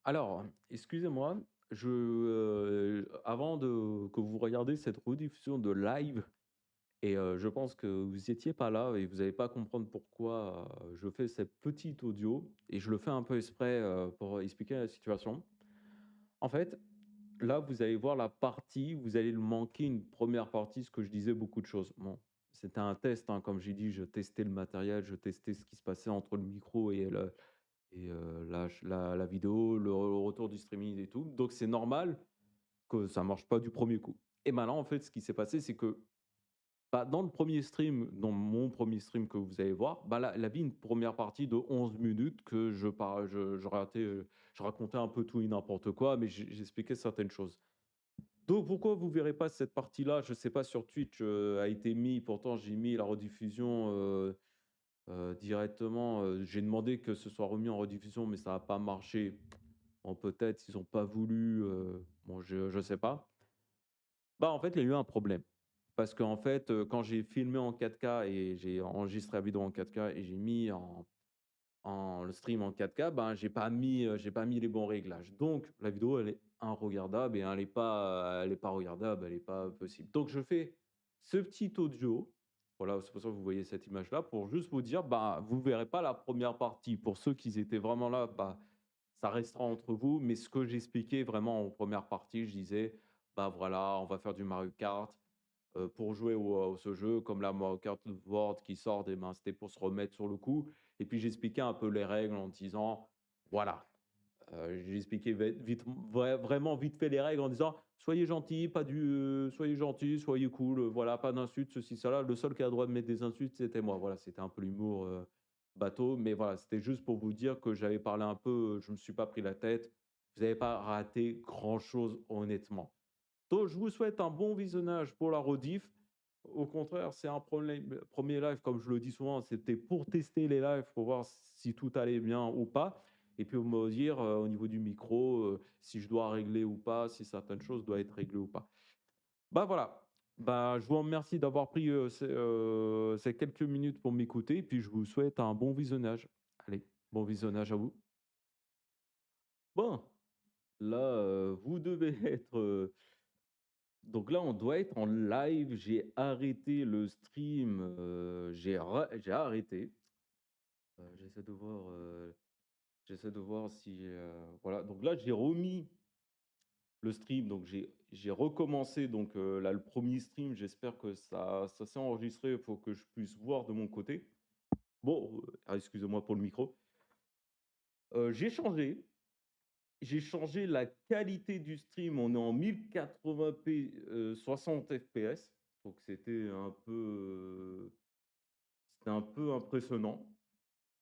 Alors, excusez-moi, avant que vous regardiez cette rediffusion de live et je pense que vous étiez pas là et vous allez pas comprendre pourquoi, je fais cette petite audio et je le fais un peu exprès, pour expliquer la situation. En fait, là, vous allez voir la partie, vous allez le manquer une première partie, ce que je disais beaucoup de choses. Bon, c'était un test, hein, comme j'ai dit, je testais le matériel, je testais ce qui se passait entre le micro et la vidéo, le retour du streaming et tout. Donc c'est normal que ça marche pas du premier coup. Et maintenant, en fait, ce qui s'est passé, c'est que, bah, dans le premier stream, dans mon premier stream que vous allez voir, bah, là, il avait une première partie de 11 minutes que je racontais un peu tout et n'importe quoi, mais j'expliquais certaines choses. Donc pourquoi vous verrez pas cette partie-là, je sais pas, sur Twitch, a été mis, pourtant j'ai mis la rediffusion, directement, j'ai demandé que ce soit remis en rediffusion, mais ça a pas marché. Bon, peut-être ils ont pas voulu, bon, je sais pas. Bah, en fait, il y a eu un problème. Parce qu'en fait, quand j'ai filmé en 4K et j'ai enregistré la vidéo en 4K et j'ai mis le stream en 4K, ben, j'ai pas mis les bons réglages. Donc la vidéo, elle est inregardable et elle est pas regardable, elle est pas possible. Donc je fais ce petit audio, voilà, c'est pour ça que vous voyez cette image-là, pour juste vous dire, bah, vous verrez pas la première partie. Pour ceux qui étaient vraiment là, bah, ça restera entre vous, mais ce que j'expliquais vraiment en première partie, je disais: «Bah, voilà, on va faire du Mario Kart, pour jouer au ce jeu, comme la Mario Kart World qui sort et ben, c'était pour se remettre sur le coup» et puis j'expliquais un peu les règles en disant, voilà, j'ai expliqué vraiment vite fait les règles en disant: «Soyez gentils, pas du soyez gentils, soyez cool, voilà, pas d'insultes, ceci, cela». Le seul qui a le droit de mettre des insultes, c'était moi. Voilà, c'était un peu l'humour, bateau, mais voilà, c'était juste pour vous dire que j'avais parlé un peu, je me suis pas pris la tête. Vous avez pas raté grand chose, honnêtement. Donc je vous souhaite un bon visionnage pour la rediff. Au contraire, c'est un problème 1 live, comme je le dis souvent, c'était pour tester les lives, pour voir si tout allait bien ou pas et puis me dire, au niveau du micro, si je dois régler ou pas, si certaines choses doivent être réglées ou pas. Bah, voilà, bah, je vous remercie d'avoir pris, ces quelques minutes pour m'écouter et puis je vous souhaite un bon visionnage. Allez, bon visionnage à vous. Bon, là, vous devez être, donc là, on doit être en live. J'ai arrêté le stream, j'ai arrêté. J'essaie de voir si, voilà, donc là, j'ai remis le stream, donc j'ai recommencé donc, là, le premier stream, j'espère que ça s'est enregistré. Il faut que je puisse voir de mon côté. Bon, excusez-moi pour le micro. J'ai changé la qualité du stream, on est en 1080p, 60 FPS, donc c'était un peu impressionnant.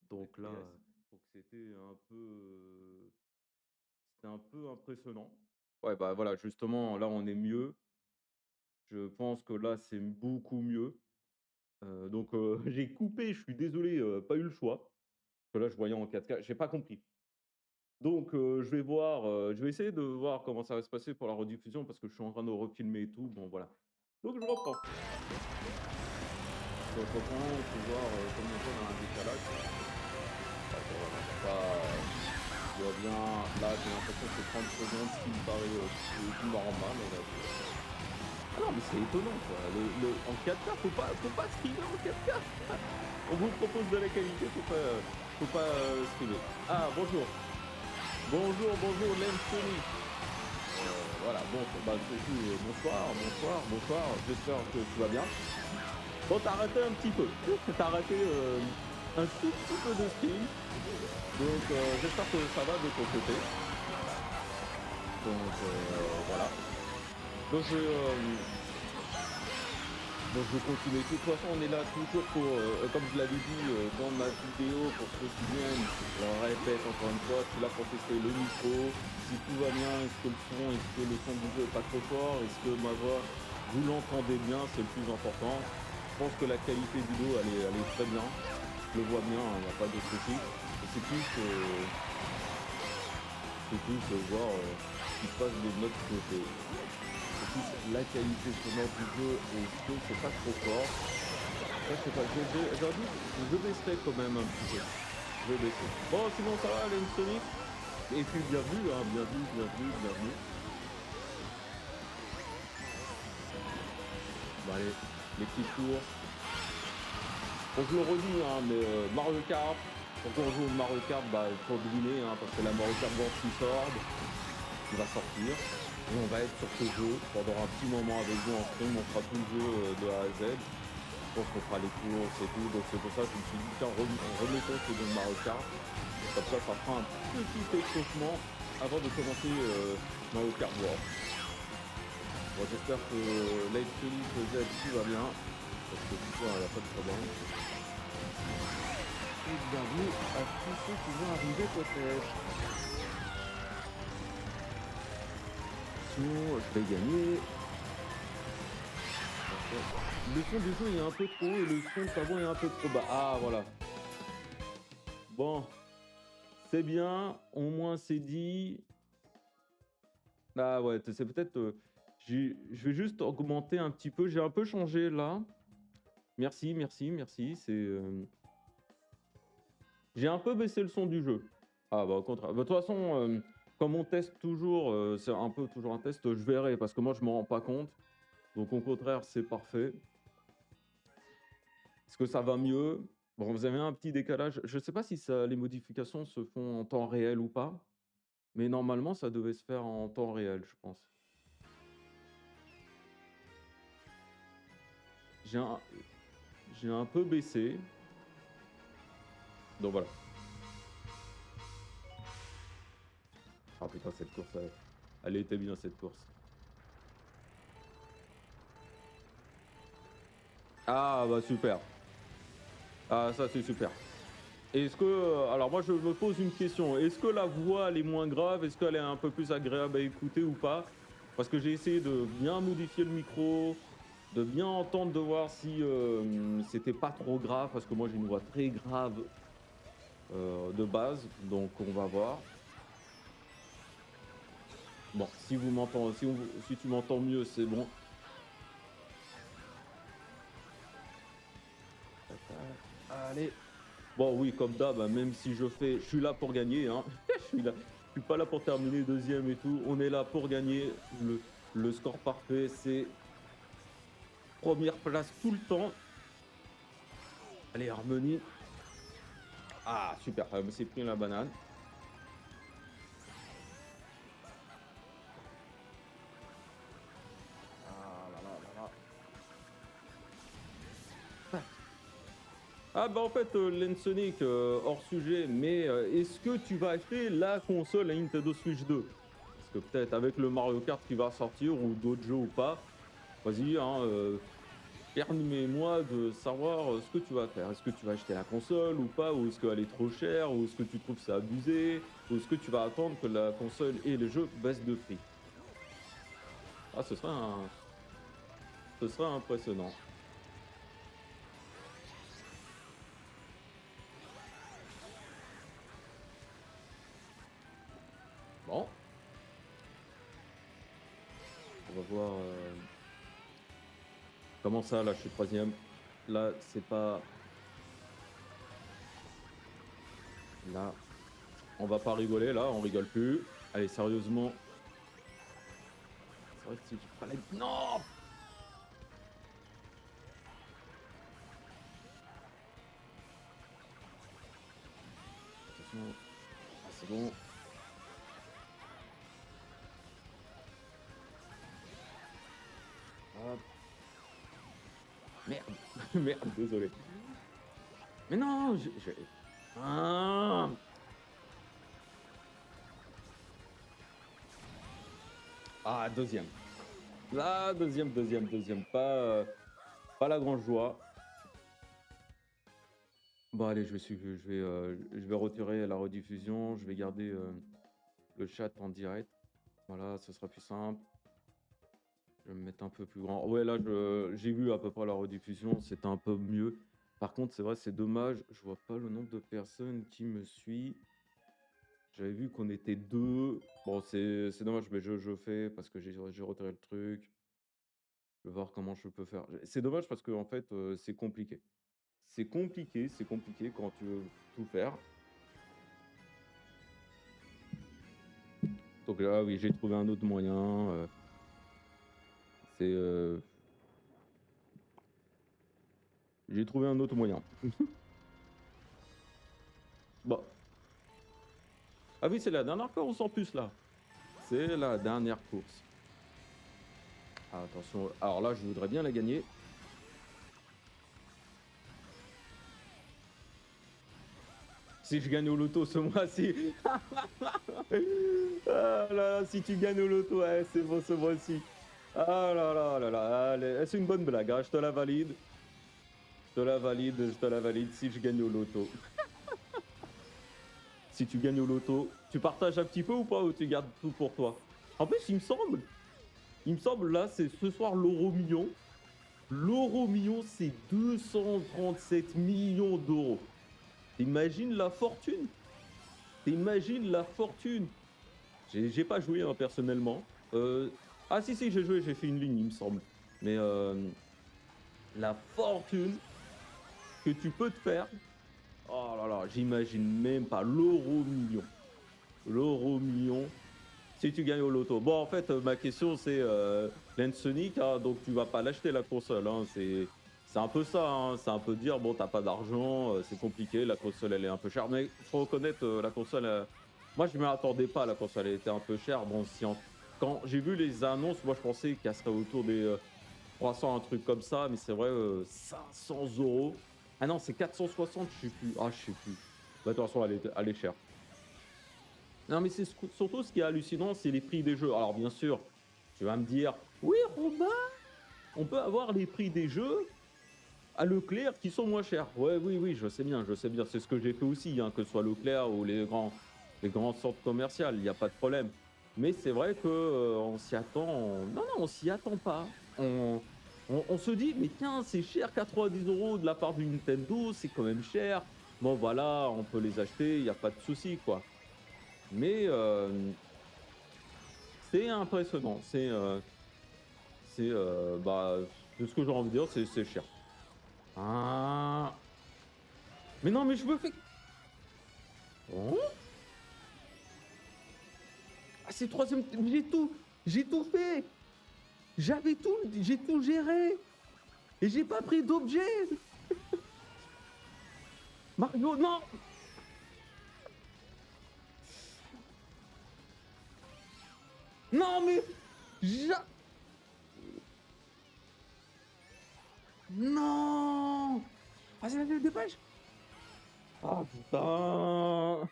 Donc là, FPS. donc c'était un peu impressionnant. Ouais, bah, voilà, justement, là, on est mieux. Je pense que là, c'est beaucoup mieux. Donc j'ai coupé, je suis désolé, pas eu le choix. Parce que là, je voyais en 4K, j'ai pas compris. Donc je vais essayer de voir comment ça va se passer pour la rediffusion parce que je suis en train de refilmer et tout, bon voilà. Donc je reprends. Je reprends pour voir, combien de temps on a un décalage. Ouais, ça va, c'est pas, tout va bien. Là, j'ai l'impression que c'est 30 secondes, ce qui me paraît, plus normal, on va dire. Ah non, mais c'est étonnant quoi. En 4K, faut pas streamer en 4K. On vous propose de la qualité, faut pas, streamer. Ah bonjour. Bonjour, bonjour Lemsonic. Voilà, bon, bah, du coup, bonsoir, j'espère que tu vas bien. Bon, t'as arrêté un petit peu. T'as arrêté, un tout petit peu de stream, donc j'espère que ça va de ton côté. Donc voilà. Donc je vais continuer. De toute façon, on est là toujours pour, comme je l'avais dit, dans ma vidéo, pour ceux qui viennent, je le répète encore une fois, je suis là pour tester le micro, si tout va bien, est-ce que le son du jeu est pas trop fort, est-ce que ma voix, vous l'entendez bien, c'est le plus important. Je pense que la qualité vidéo, elle est très bien. Je le vois bien, il n'y a pas de souci. Et c'est plus, voir, ce qui se passe de notre côté. C'est plus la qualité sonore du jeu, est-ce que c'est pas trop fort? Ça, je sais pas, j'ai un doute, je baisserai quand même un petit peu. Je vais baisser. Bon, sinon ça va, Sonic? Et puis bienvenue, hein, bienvenue, bienvenue, bienvenue. Bon allez, les petites courses. Bon, je le redis, hein, mais Mario Kart, pourquoi on joue au Mario Kart? Bah, pour deviner, hein, parce que la Mario Kart World qui sort, qui va sortir, et on va être sur ce jeu pendant un petit moment avec vous en stream, on fera tout le jeu de A à Z. Je pense qu'on fera les courses et tout, donc c'est pour ça que je me suis dit, tiens, remettons ce jeu de Mario Kart. Comme ça fera un petit échauffement avant de commencer Mario Kart World. Bon, j'espère que Live Felix Z tout va bien, parce que du coup, il n'y a pas de problème. Et bienvenue à tous ceux qui vont arriver peut-être. Sinon, je vais gagner. Le son du jeu est un peu trop haut et le son de sa voix est un peu trop bas. Ah, voilà. Bon, c'est bien, au moins c'est dit. Ah ouais, c'est peut-être... je vais juste augmenter un petit peu. J'ai un peu changé là. Merci, merci, merci. J'ai un peu baissé le son du jeu. Ah bah au contraire. Bah, de toute façon, comme on teste toujours, c'est un peu toujours un test, je verrai parce que moi je m'en rends pas compte. Donc au contraire, c'est parfait. Est-ce que ça va mieux? Bon, vous avez un petit décalage. Je ne sais pas si les modifications se font en temps réel ou pas, mais normalement ça devait se faire en temps réel, je pense. J'ai un, j'ai un peu baissé. Donc voilà. Ah putain, cette course, elle était bien cette course. Ah bah super. Ah ça c'est super. Est-ce que, alors moi je me pose une question, est-ce que la voix elle est moins grave? Est-ce qu'elle est un peu plus agréable à écouter ou pas? Parce que j'ai essayé de bien modifier le micro, de bien entendre, de voir si c'était pas trop grave, parce que moi j'ai une voix très grave de base, donc on va voir. Bon, si vous m'entendez, si tu m'entends mieux, c'est bon. Allez. Bon, oui, comme d'hab, hein, même si je suis là pour gagner, hein. Je suis pas là pour terminer deuxième et tout. On est là pour gagner. Le score parfait, c'est première place tout le temps. Allez, Harmonie. Ah, super. Elle me s'est pris la banane. Ah là là là là. Tac. Ah bah en fait, Lensonic, hors sujet, mais est-ce que tu vas acheter la console à Nintendo Switch 2? Parce que peut-être avec le Mario Kart qui va sortir ou d'autres jeux ou pas, vas-y, hein, permets-moi de savoir ce que tu vas faire. Est-ce que tu vas acheter la console ou pas? Ou est-ce qu'elle est trop chère? Ou est-ce que tu trouves ça abusé? Ou est-ce que tu vas attendre que la console et les jeux baissent de prix? Ah, ce sera impressionnant. Bon, on va voir. Comment ça, là, je suis troisième? Là, c'est pas... Là, on va pas rigoler, là, on rigole plus. Allez, sérieusement. C'est vrai que si j'ai pas la... Non! Attention. Ah, c'est bon. Hop. Merde. Merde, désolé. Mais non, Ah, ah, deuxième. Là, deuxième. Pas la grande joie. Bon, allez, je vais retirer la rediffusion. Je vais garder le chat en direct. Voilà, ce sera plus simple. Je vais me mettre un peu plus grand. Ouais, là, j'ai vu à peu près la rediffusion. C'était un peu mieux. Par contre, c'est vrai, c'est dommage. Je vois pas le nombre de personnes qui me suit. J'avais vu qu'on était deux. Bon, c'est dommage, mais je fais parce que j'ai retiré le truc. Je vais voir comment je peux faire. C'est dommage parce que en fait, c'est compliqué. C'est compliqué quand tu veux tout faire. Donc là, oui, j'ai trouvé un autre moyen. C'est, j'ai trouvé un autre moyen. Bon. Ah oui, c'est la dernière course en plus là. C'est la dernière course. Ah, attention, alors là, je voudrais bien la gagner. Si je gagne au loto ce mois-ci. Ah là, si tu gagnes au loto, ouais, c'est bon ce mois-ci. Ah là là là là, allez, c'est une bonne blague, hein, je te la valide. Je te la valide, je te la valide si je gagne au loto. Si tu gagnes au loto, tu partages un petit peu ou pas, ou tu gardes tout pour toi? En plus, il me semble là, c'est ce soir l'euro million. L'euro million, c'est 237 millions d'euros. T'imagines la fortune? T'imagines la fortune? J'ai pas joué, hein, personnellement. Ah si, si, j'ai joué, j'ai fait une ligne, il me semble. Mais la fortune que tu peux te faire, oh là là, j'imagine même pas l'euro million. L'euro million, si tu gagnes au loto. Bon, en fait, ma question, c'est Sonic, hein, donc tu vas pas l'acheter la console. Hein, c'est un peu ça, hein, c'est un peu dire, bon, t'as pas d'argent, c'est compliqué, la console, elle est un peu chère. Mais faut reconnaître, la console, moi, je ne m'y attendais pas, la console, elle était un peu chère. Bon, quand j'ai vu les annonces, moi, je pensais qu'elle serait autour des 300, un truc comme ça, mais c'est vrai, 500 euros. Ah non, c'est 460, je sais plus. Ah, je sais plus. Bah, de toute façon, elle est chère. Non, mais c'est surtout ce qui est hallucinant, c'est les prix des jeux. Alors, bien sûr, tu vas me dire, oui, Robin, on peut avoir les prix des jeux à Leclerc qui sont moins chers. Ouais, oui, oui, je sais bien, je sais bien. C'est ce que j'ai fait aussi, hein, que ce soit Leclerc ou les grands centres commerciaux, il n'y a pas de problème. Mais c'est vrai que on s'y attend. Non, non, on s'y attend pas. On se dit, mais tiens, c'est cher, 90 euros de la part du Nintendo, c'est quand même cher. Bon, voilà, on peut les acheter, il n'y a pas de souci, quoi. Mais c'est impressionnant. Bah, de ce que j'ai envie de dire, c'est cher. Ah, mais non, mais je me fais. Oh, ah, c'est troisième. J'ai tout fait. J'ai tout géré. Et j'ai pas pris d'objet. Mario, non. Non, mais. ja- Non. Ah, c'est la dépêche. Ah, putain.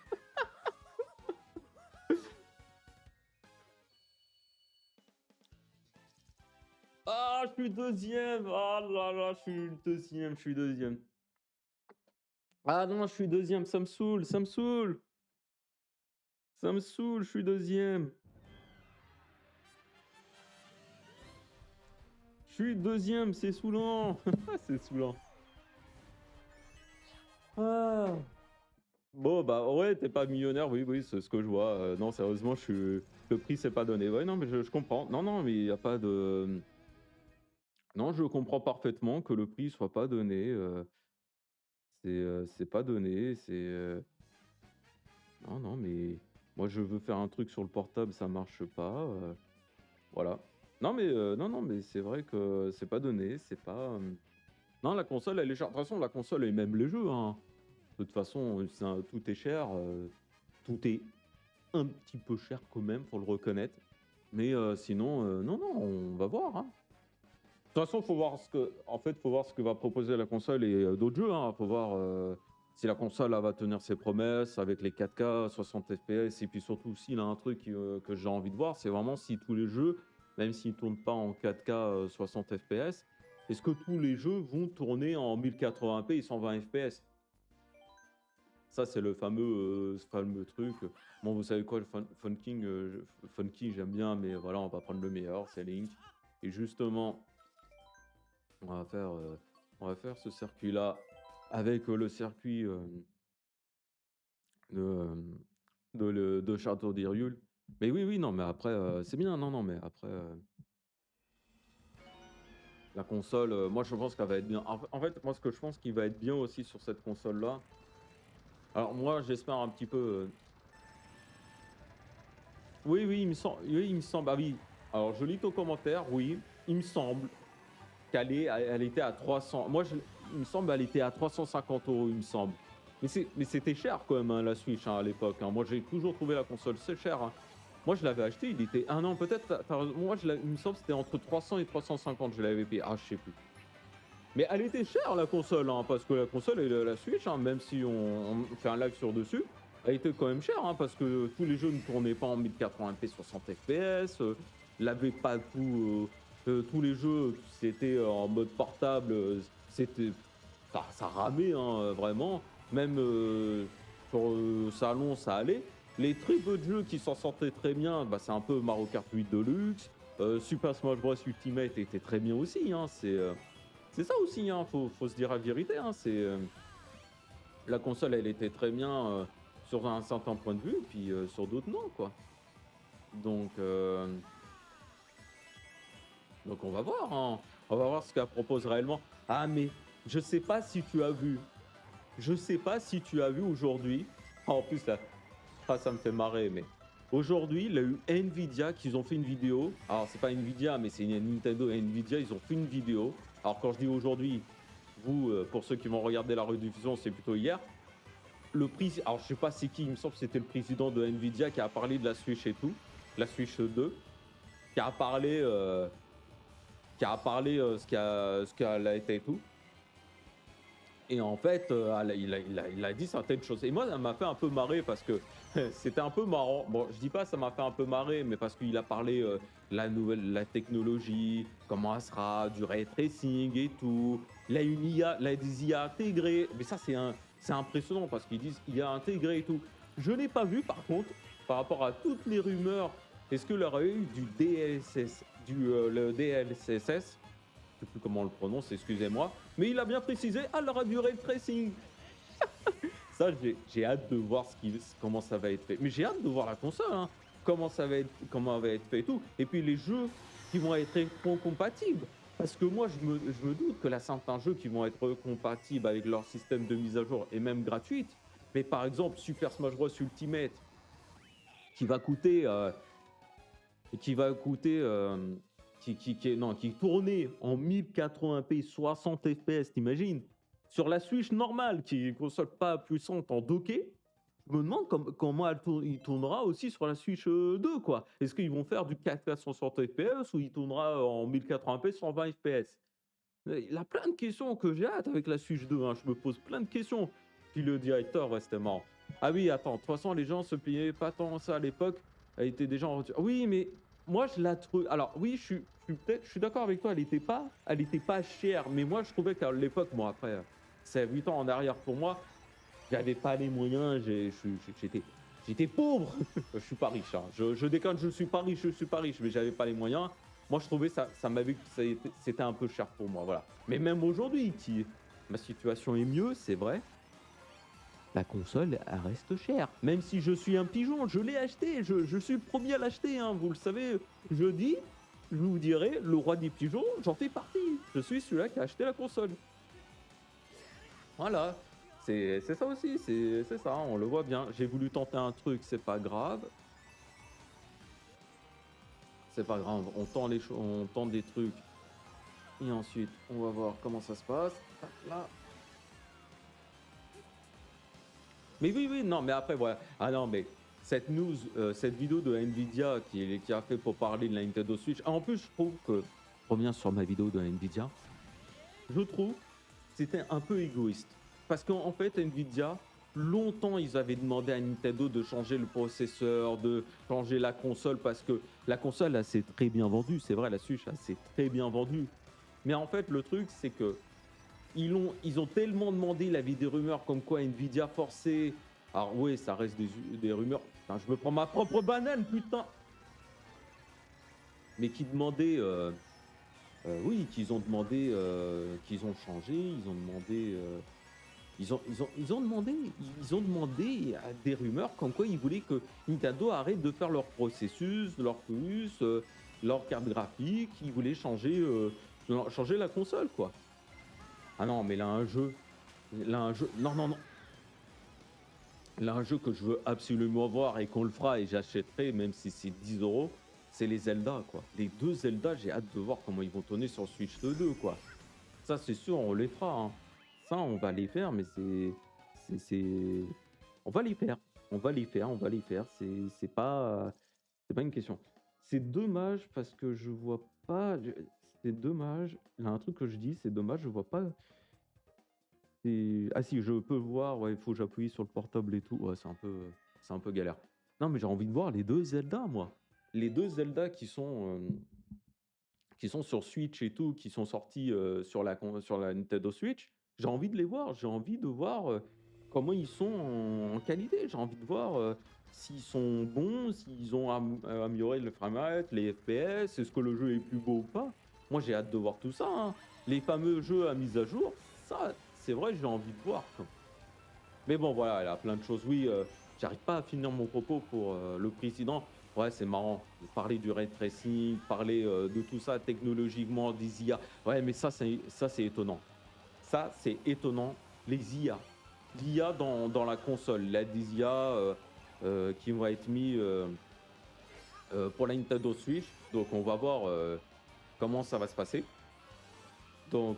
Ah, je suis deuxième. Ah là là, je suis deuxième. Je suis deuxième. Ah non, je suis deuxième. Ça me saoule. Ça me saoule. Ça me saoule. Je suis deuxième. Je suis deuxième. C'est saoulant. C'est saoulant. Ah. Bon, bah ouais, t'es pas millionnaire, oui, oui, c'est ce que je vois. Non, sérieusement, le prix, c'est pas donné. Ouais, non, mais je comprends. Non, non, mais il n'y a pas de. Non, je comprends parfaitement que le prix soit pas donné. C'est pas donné. Non, non, mais moi, je veux faire un truc sur le portable, ça marche pas. Voilà. Non, mais non, non, mais c'est vrai que c'est pas donné. C'est pas. Non, la console, elle est chère. De toute façon, la console et même les jeux, hein. De toute façon, tout est cher. Tout est un petit peu cher quand même, faut le reconnaître. Mais sinon, non, non, on va voir, hein. De toute façon, faut voir ce que va proposer la console et d'autres jeux, hein. Faut voir si la console elle va tenir ses promesses avec les 4K, 60 FPS, et puis surtout s'il a un truc que j'ai envie de voir, c'est vraiment si tous les jeux, même s'ils ne tournent pas en 4K 60 FPS, est-ce que tous les jeux vont tourner en 1080p et 120 FPS? Ça, c'est le fameux truc. Bon, vous savez quoi, le Funky, j'aime bien, mais voilà, on va prendre le meilleur, c'est Link. Et justement, on va faire, euh, on va faire ce circuit-là avec le circuit de, euh, de Château d'Irule. Mais oui, oui, non, mais après, c'est bien, non, non, mais après, la console, moi, je pense qu'elle va être bien. En fait, moi, ce que je pense qu'il va être bien aussi sur cette console-là, alors moi, j'espère un petit peu. Oui, oui, il me semble. Ah oui, alors je lis ton commentaire, oui, il me semble elle était à 300. Moi, il me semble elle était à 350 €, il me semble. Mais c'était cher quand même, hein, la Switch, hein, à l'époque, hein. Moi, j'ai toujours trouvé la console c'est cher, hein. Moi, je l'avais acheté, il était ah non, peut-être, tu raison. Moi, il me semble que c'était entre 300 et 350, je l'avais payé. Ah, je sais plus. Mais elle était chère la console, hein, parce que la console et la Switch, hein, même si on fait un live sur dessus, elle était quand même chère, hein, parce que tous les jeux ne tournaient pas en 1080p 60 FPS, elle avait pas tous les jeux, c'était en mode portable, c'était ça ramait, hein, vraiment. Même sur salon, ça allait. Les très peu de jeux qui s'en sortaient très bien, bah, c'est un peu Mario Kart 8 Deluxe, Super Smash Bros Ultimate était très bien aussi, hein, c'est ça aussi, hein, faut se dire la vérité, hein, la console, elle était très bien, sur un certain point de vue, puis, sur d'autres non, quoi. Donc, on va voir, hein. On va voir ce qu'elle propose réellement. Ah mais je sais pas si tu as vu je sais pas si tu as vu aujourd'hui, en plus là, ah ça me fait marrer, mais aujourd'hui, il y a eu Nvidia qui ont fait une vidéo. Alors c'est pas Nvidia, mais c'est une Nintendo et Nvidia, ils ont fait une vidéo. Alors quand je dis aujourd'hui, vous, pour ceux qui vont regarder la rediffusion, c'est plutôt hier. Alors je sais pas c'est qui, il me semble que c'était le président de Nvidia qui a parlé de la Switch et tout, la Switch 2, qui a parlé, ce qu'elle a été et tout. Et en fait, il a dit certaines choses. Et moi, ça m'a fait un peu marrer parce que c'était un peu marrant. Bon, je dis pas ça m'a fait un peu marrer, mais parce qu'il a parlé la technologie, comment elle sera, du ray tracing et tout. Il a une IA, il a des IA intégrées. Mais ça, c'est impressionnant parce qu'ils disent IA intégrée et tout. Je n'ai pas vu, par contre, par rapport à toutes les rumeurs, est-ce que leur a eu du DLSS, le DLSS, je sais plus comment on le prononce, excusez-moi, mais il a bien précisé, elle aura du ray tracing. Ça, j'ai hâte de voir comment ça va être fait. Mais j'ai hâte de voir la console, hein, comment elle va être fait et tout. Et puis les jeux qui vont être rétro-compatibles. Parce que moi, je me doute que là, certains jeux qui vont être compatibles avec leur système de mise à jour et même gratuite. Mais par exemple, Super Smash Bros Ultimate, qui va coûter qui va coûter, qui tournait en 1080p 60 FPS, t'imagines. Sur la Switch normale, qui est une console pas puissante en docké, je me demande comment il tournera aussi sur la Switch 2, quoi. Est-ce qu'ils vont faire du 4K 60 FPS ou il tournera en 1080p 120 FPS? Il y a plein de questions que j'ai hâte avec la Switch 2, hein. Je me pose plein de questions. Puis le directeur, ouais, c'était marrant. Ah oui, attends, de toute façon, les gens se plaignaient pas tant ça à l'époque. Elle était déjà en rupture. Oui, mais moi, je la trouve. Alors, oui, je suis d'accord avec toi, elle était pas chère. Mais moi, je trouvais qu'à l'époque, bon, après, c'est 8 ans en arrière pour moi, j'avais pas les moyens, j'étais pauvre. Je suis pas riche, hein. Je déconne, je suis pas riche, mais j'avais pas les moyens. Moi, je trouvais c'était un peu cher pour moi, voilà. Mais même aujourd'hui, ma situation est mieux, c'est vrai. La console, elle reste chère. Même si je suis un pigeon, je l'ai acheté, je suis le premier à l'acheter, hein, vous le savez. Je vous dirai, le roi des pigeons, j'en fais partie. Je suis celui-là qui a acheté la console. Voilà, c'est ça aussi, c'est ça, on le voit bien. J'ai voulu tenter un truc, c'est pas grave. C'est pas grave, on tente des trucs et ensuite on va voir comment ça se passe. Hop là. Mais oui, oui, non, mais après voilà. Ah non, mais cette vidéo de Nvidia qui a fait pour parler de la Nintendo Switch. En plus, je trouve que, je reviens sur ma vidéo de Nvidia, je trouve c'était un peu égoïste. Parce qu'en fait, Nvidia, longtemps, ils avaient demandé à Nintendo de changer le processeur, de changer la console, parce que la console, elle s'est très bien vendue. C'est vrai, la Switch, elle s'est très bien vendue. Mais en fait, le truc, c'est que ils ont tellement demandé, il y avait des rumeurs comme quoi Nvidia forçait. Alors oui, ça reste des rumeurs. Putain, je me prends ma propre banane, putain. Mais qui demandaient, oui, qu'ils ont demandé, qu'ils ont changé, ils ont demandé, ils ont demandé à des rumeurs comme quoi ils voulaient que Nintendo arrête de faire leur processus, leur puce, leur carte graphique, ils voulaient changer la console, quoi. Ah non, mais là un jeu, non, non, non. Là, un jeu que je veux absolument voir et qu'on le fera et j'achèterai, même si c'est 10 euros, c'est les Zelda, quoi. Les 2 Zelda, j'ai hâte de voir comment ils vont tourner sur Switch 2, quoi. Ça, c'est sûr, on les fera, hein. Ça, on va les faire, mais c'est on va les faire. On va les faire, on va les faire. C'est pas une question. C'est dommage parce que je vois pas c'est dommage. Là, un truc que je dis, c'est dommage, je vois pas ah si, je peux voir, ouais, il faut que j'appuie sur le portable et tout. Ouais, c'est un peu galère. Non, mais j'ai envie de voir les 2 Zelda, moi. Les 2 Zelda qui sont sur Switch et tout, qui sont sortis, sur la Nintendo Switch, j'ai envie de les voir. J'ai envie de voir, comment ils sont en qualité. J'ai envie de voir, s'ils sont bons, s'ils ont amélioré le framerate, les FPS, est-ce que le jeu est plus beau ou pas? Moi, j'ai hâte de voir tout ça, hein. Les fameux jeux à mise à jour, ça, c'est vrai, j'ai envie de voir, quoi. Mais bon, voilà, il y a plein de choses. Oui, j'arrive pas à finir mon propos pour, le président. Ouais, c'est marrant de parler du ray tracing, parler, de tout ça technologiquement, des IA. Ouais, mais ça, c'est étonnant. Ça, c'est étonnant, les IA. L'IA dans la console, il y a des IA, qui vont être mis, pour la Nintendo Switch. Donc on va voir, comment ça va se passer. Donc,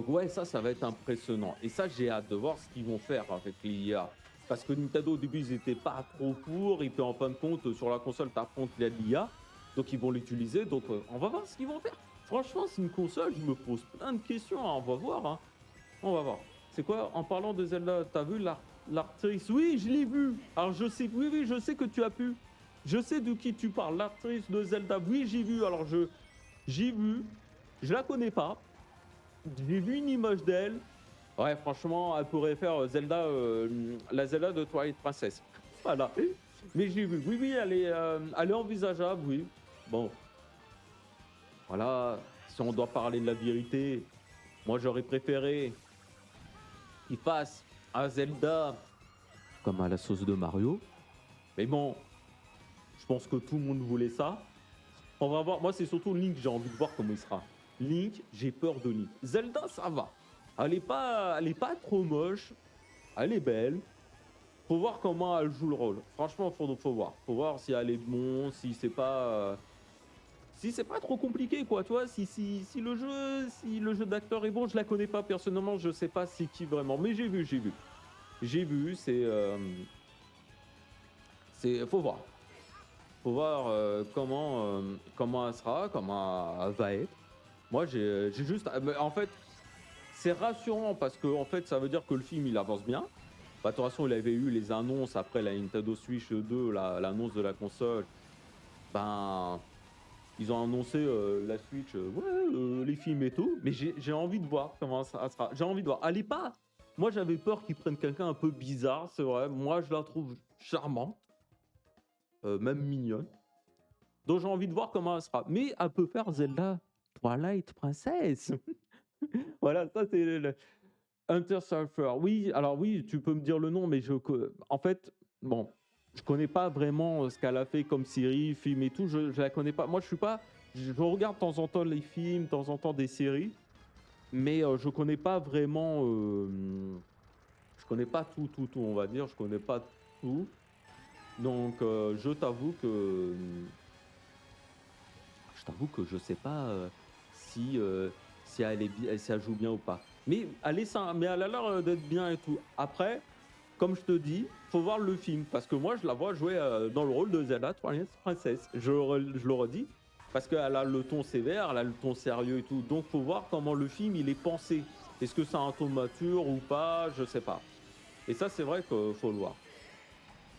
ouais, ça va être impressionnant et ça, j'ai hâte de voir ce qu'ils vont faire avec l'IA. Parce que Nintendo, au début, ils étaient pas trop pour et puis en fin de compte, sur la console, tu affrontes l'IA, donc ils vont l'utiliser, donc on va voir ce qu'ils vont faire. Franchement, c'est une console, je me pose plein de questions, hein, on va voir, hein. On va voir. C'est quoi? En parlant de Zelda, t'as vu l'actrice? Oui, je l'ai vu. Alors je sais, oui, oui, je sais que tu as pu. Je sais de qui tu parles, l'actrice de Zelda. Oui, j'ai vu. Alors j'ai vu. Je la connais pas. J'ai vu une image d'elle. Ouais, franchement, elle pourrait faire Zelda, la Zelda de Twilight Princess. Voilà. Mais j'ai vu. Oui, oui, elle est envisageable, oui. Bon, voilà. Si on doit parler de la vérité, moi j'aurais préféré qu'il fasse un Zelda comme à la sauce de Mario. Mais bon, je pense que tout le monde voulait ça. On va voir. Moi, c'est surtout Link, j'ai envie de voir comment il sera. Link, j'ai peur de Link. Zelda, ça va. Elle est pas trop moche. Elle est belle. Faut voir comment elle joue le rôle. Franchement, faut voir. Faut voir si elle est bon, si c'est pas trop compliqué, quoi. Tu vois, si le jeu d'acteur est bon, je la connais pas personnellement, je sais pas c'est qui vraiment. Mais j'ai vu. Faut voir. Faut voir, comment elle sera, comment elle va être. Moi, j'ai juste mais en fait, c'est rassurant parce que en fait, ça veut dire que le film, il avance bien. Bah, de toute façon, il avait eu les annonces après la Nintendo Switch 2, l'annonce de la console. Ben, ils ont annoncé, la Switch, ouais, les films et tout, mais j'ai envie de voir comment ça sera. J'ai envie de voir. Elle est pas Moi, j'avais peur qu'ils prennent quelqu'un un peu bizarre, c'est vrai. Moi, je la trouve charmante, même mignonne. Donc j'ai envie de voir comment elle sera. Mais elle peut faire Zelda Twilight Princess. Voilà, ça c'est Hunter Surfer. Oui, alors oui, tu peux me dire le nom, mais en fait, bon, je connais pas vraiment ce qu'elle a fait comme série, film et tout. Je la connais pas. Moi, je suis pas. Je regarde de temps en temps les films, de temps en temps des séries, mais je connais pas vraiment. Je connais pas tout, on va dire. Je connais pas tout. Donc, je t'avoue que je sais pas, si, si elle joue bien ou pas. Mais mais elle a l'air, d'être bien et tout. Après, comme je te dis, faut voir le film parce que moi je la vois jouer, dans le rôle de Zelda Twilight Princess. Je le redis, parce qu'elle a le ton sévère, elle a le ton sérieux et tout. Donc faut voir comment le film il est pensé. Est-ce que ça a un ton mature ou pas? Je sais pas. Et ça, c'est vrai qu'il faut le voir.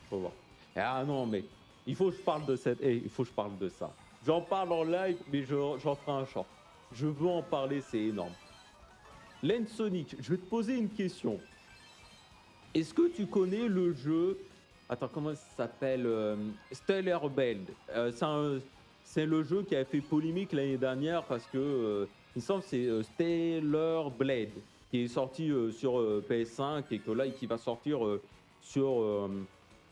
Faut voir. Ah non, mais il faut que je parle de ça. J'en parle en live, mais j'en ferai un short. Je veux en parler, c'est énorme. Lens Sonic, je vais te poser une question. Est-ce que tu connais le jeu? Attends, comment ça s'appelle? Stellar Blade. C'est le jeu qui a fait polémique l'année dernière parce que, il me semble que c'est Stellar Blade qui est sorti sur PS5 et que là, qui va sortir sur,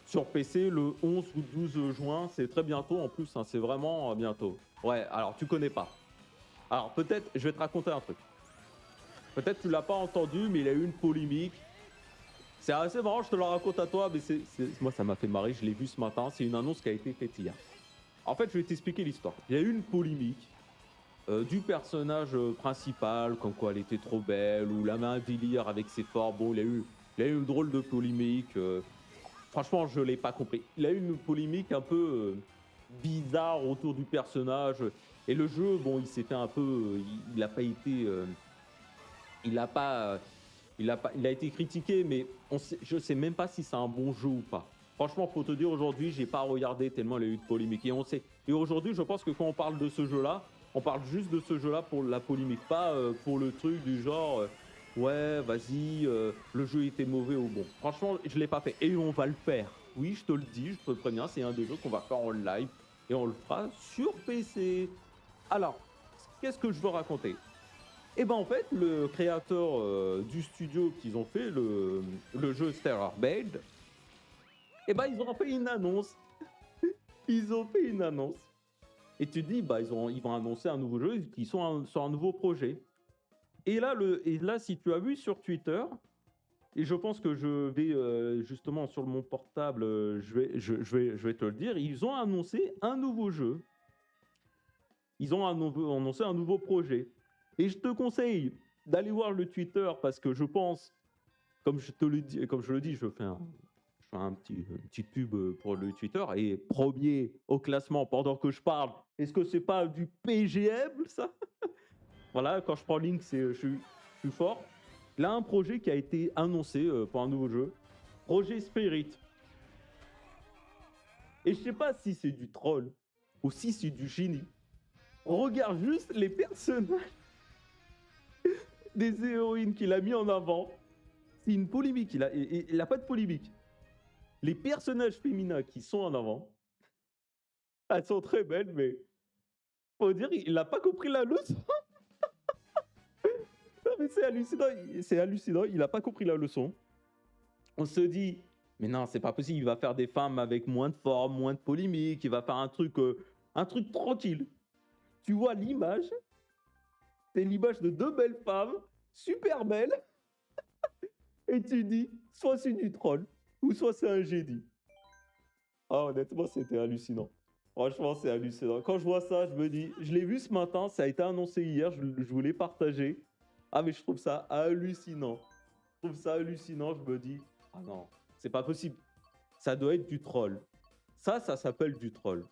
sur PC le 11 ou 12 juin. C'est très bientôt en plus, hein, c'est vraiment bientôt. Ouais, alors tu connais pas. Alors peut-être, je vais te raconter un truc. Peut-être tu l'as pas entendu, mais il y a eu une polémique C'est assez marrant, je te le raconte à toi, mais moi ça m'a fait marrer, je l'ai vu ce matin, c'est une annonce qui a été faite hier. En fait, je vais t'expliquer l'histoire. Il y a eu une polémique du personnage principal, comme quoi elle était trop belle, ou la main un délire avec ses forts. Bon, il a eu une drôle de polémique. Franchement, je l'ai pas compris. Il a eu une polémique un peu bizarre autour du personnage. Et le jeu, bon, il s'est fait un peu. Il a pas été. Il a pas. Il a été critiqué, mais je sais même pas si c'est un bon jeu ou pas. Franchement, faut te dire, aujourd'hui, j'ai pas regardé tellement il y a eu de polémique. Et on sait. Et aujourd'hui, je pense que quand on parle de ce jeu-là, on parle juste de ce jeu-là pour la polémique, pas pour le truc du genre. Ouais, vas-y, le jeu était mauvais ou bon. Franchement, je l'ai pas fait. Et on va le faire. Oui, je te le dis, je te le préviens, c'est un des jeux qu'on va faire en live. Et on le fera sur PC. Alors, qu'est-ce que je veux raconter? Et ben en fait, le créateur du studio qu'ils ont fait le jeu Stellar Blade, et ben ils ont fait une annonce. Ils ont fait une annonce. Et tu te dis, bah ils vont annoncer un nouveau jeu, ils sont sur un nouveau projet. Et là, si tu as vu sur Twitter, et je pense que je vais justement sur mon portable, je vais te le dire, ils ont annoncé un nouveau jeu. Ils ont annoncé un nouveau projet. Et je te conseille d'aller voir le Twitter parce que je pense, comme je te le dis, comme je le dis, je fais une petite pub pour le Twitter et premier au classement pendant que je parle. Est-ce que c'est pas du PGM ça? Voilà, quand je prends Link, je suis fort. Là, un projet qui a été annoncé pour un nouveau jeu, projet Spirit. Et je sais pas si c'est du troll ou si c'est du génie. Regarde juste les personnages des héroïnes qu'il a mis en avant. C'est une polémique. Il a pas de polémique. Les personnages féminins qui sont en avant, elles sont très belles, mais faut dire, il n'a pas compris la leçon. Non, mais c'est hallucinant. C'est hallucinant. Il n'a pas compris la leçon. On se dit, mais non, c'est pas possible. Il va faire des femmes avec moins de forme, moins de polémique. Il va faire un truc tranquille. Tu vois l'image, c'est l'image de deux belles femmes, super belles, et tu dis, soit c'est du troll, ou soit c'est un génie. Ah, honnêtement, c'était hallucinant. Franchement, c'est hallucinant. Quand je vois ça, je me dis, je l'ai vu ce matin, ça a été annoncé hier, je voulais partager. Ah, mais je trouve ça hallucinant. Je trouve ça hallucinant, je me dis, ah non, c'est pas possible. Ça doit être du troll. Ça s'appelle du troll.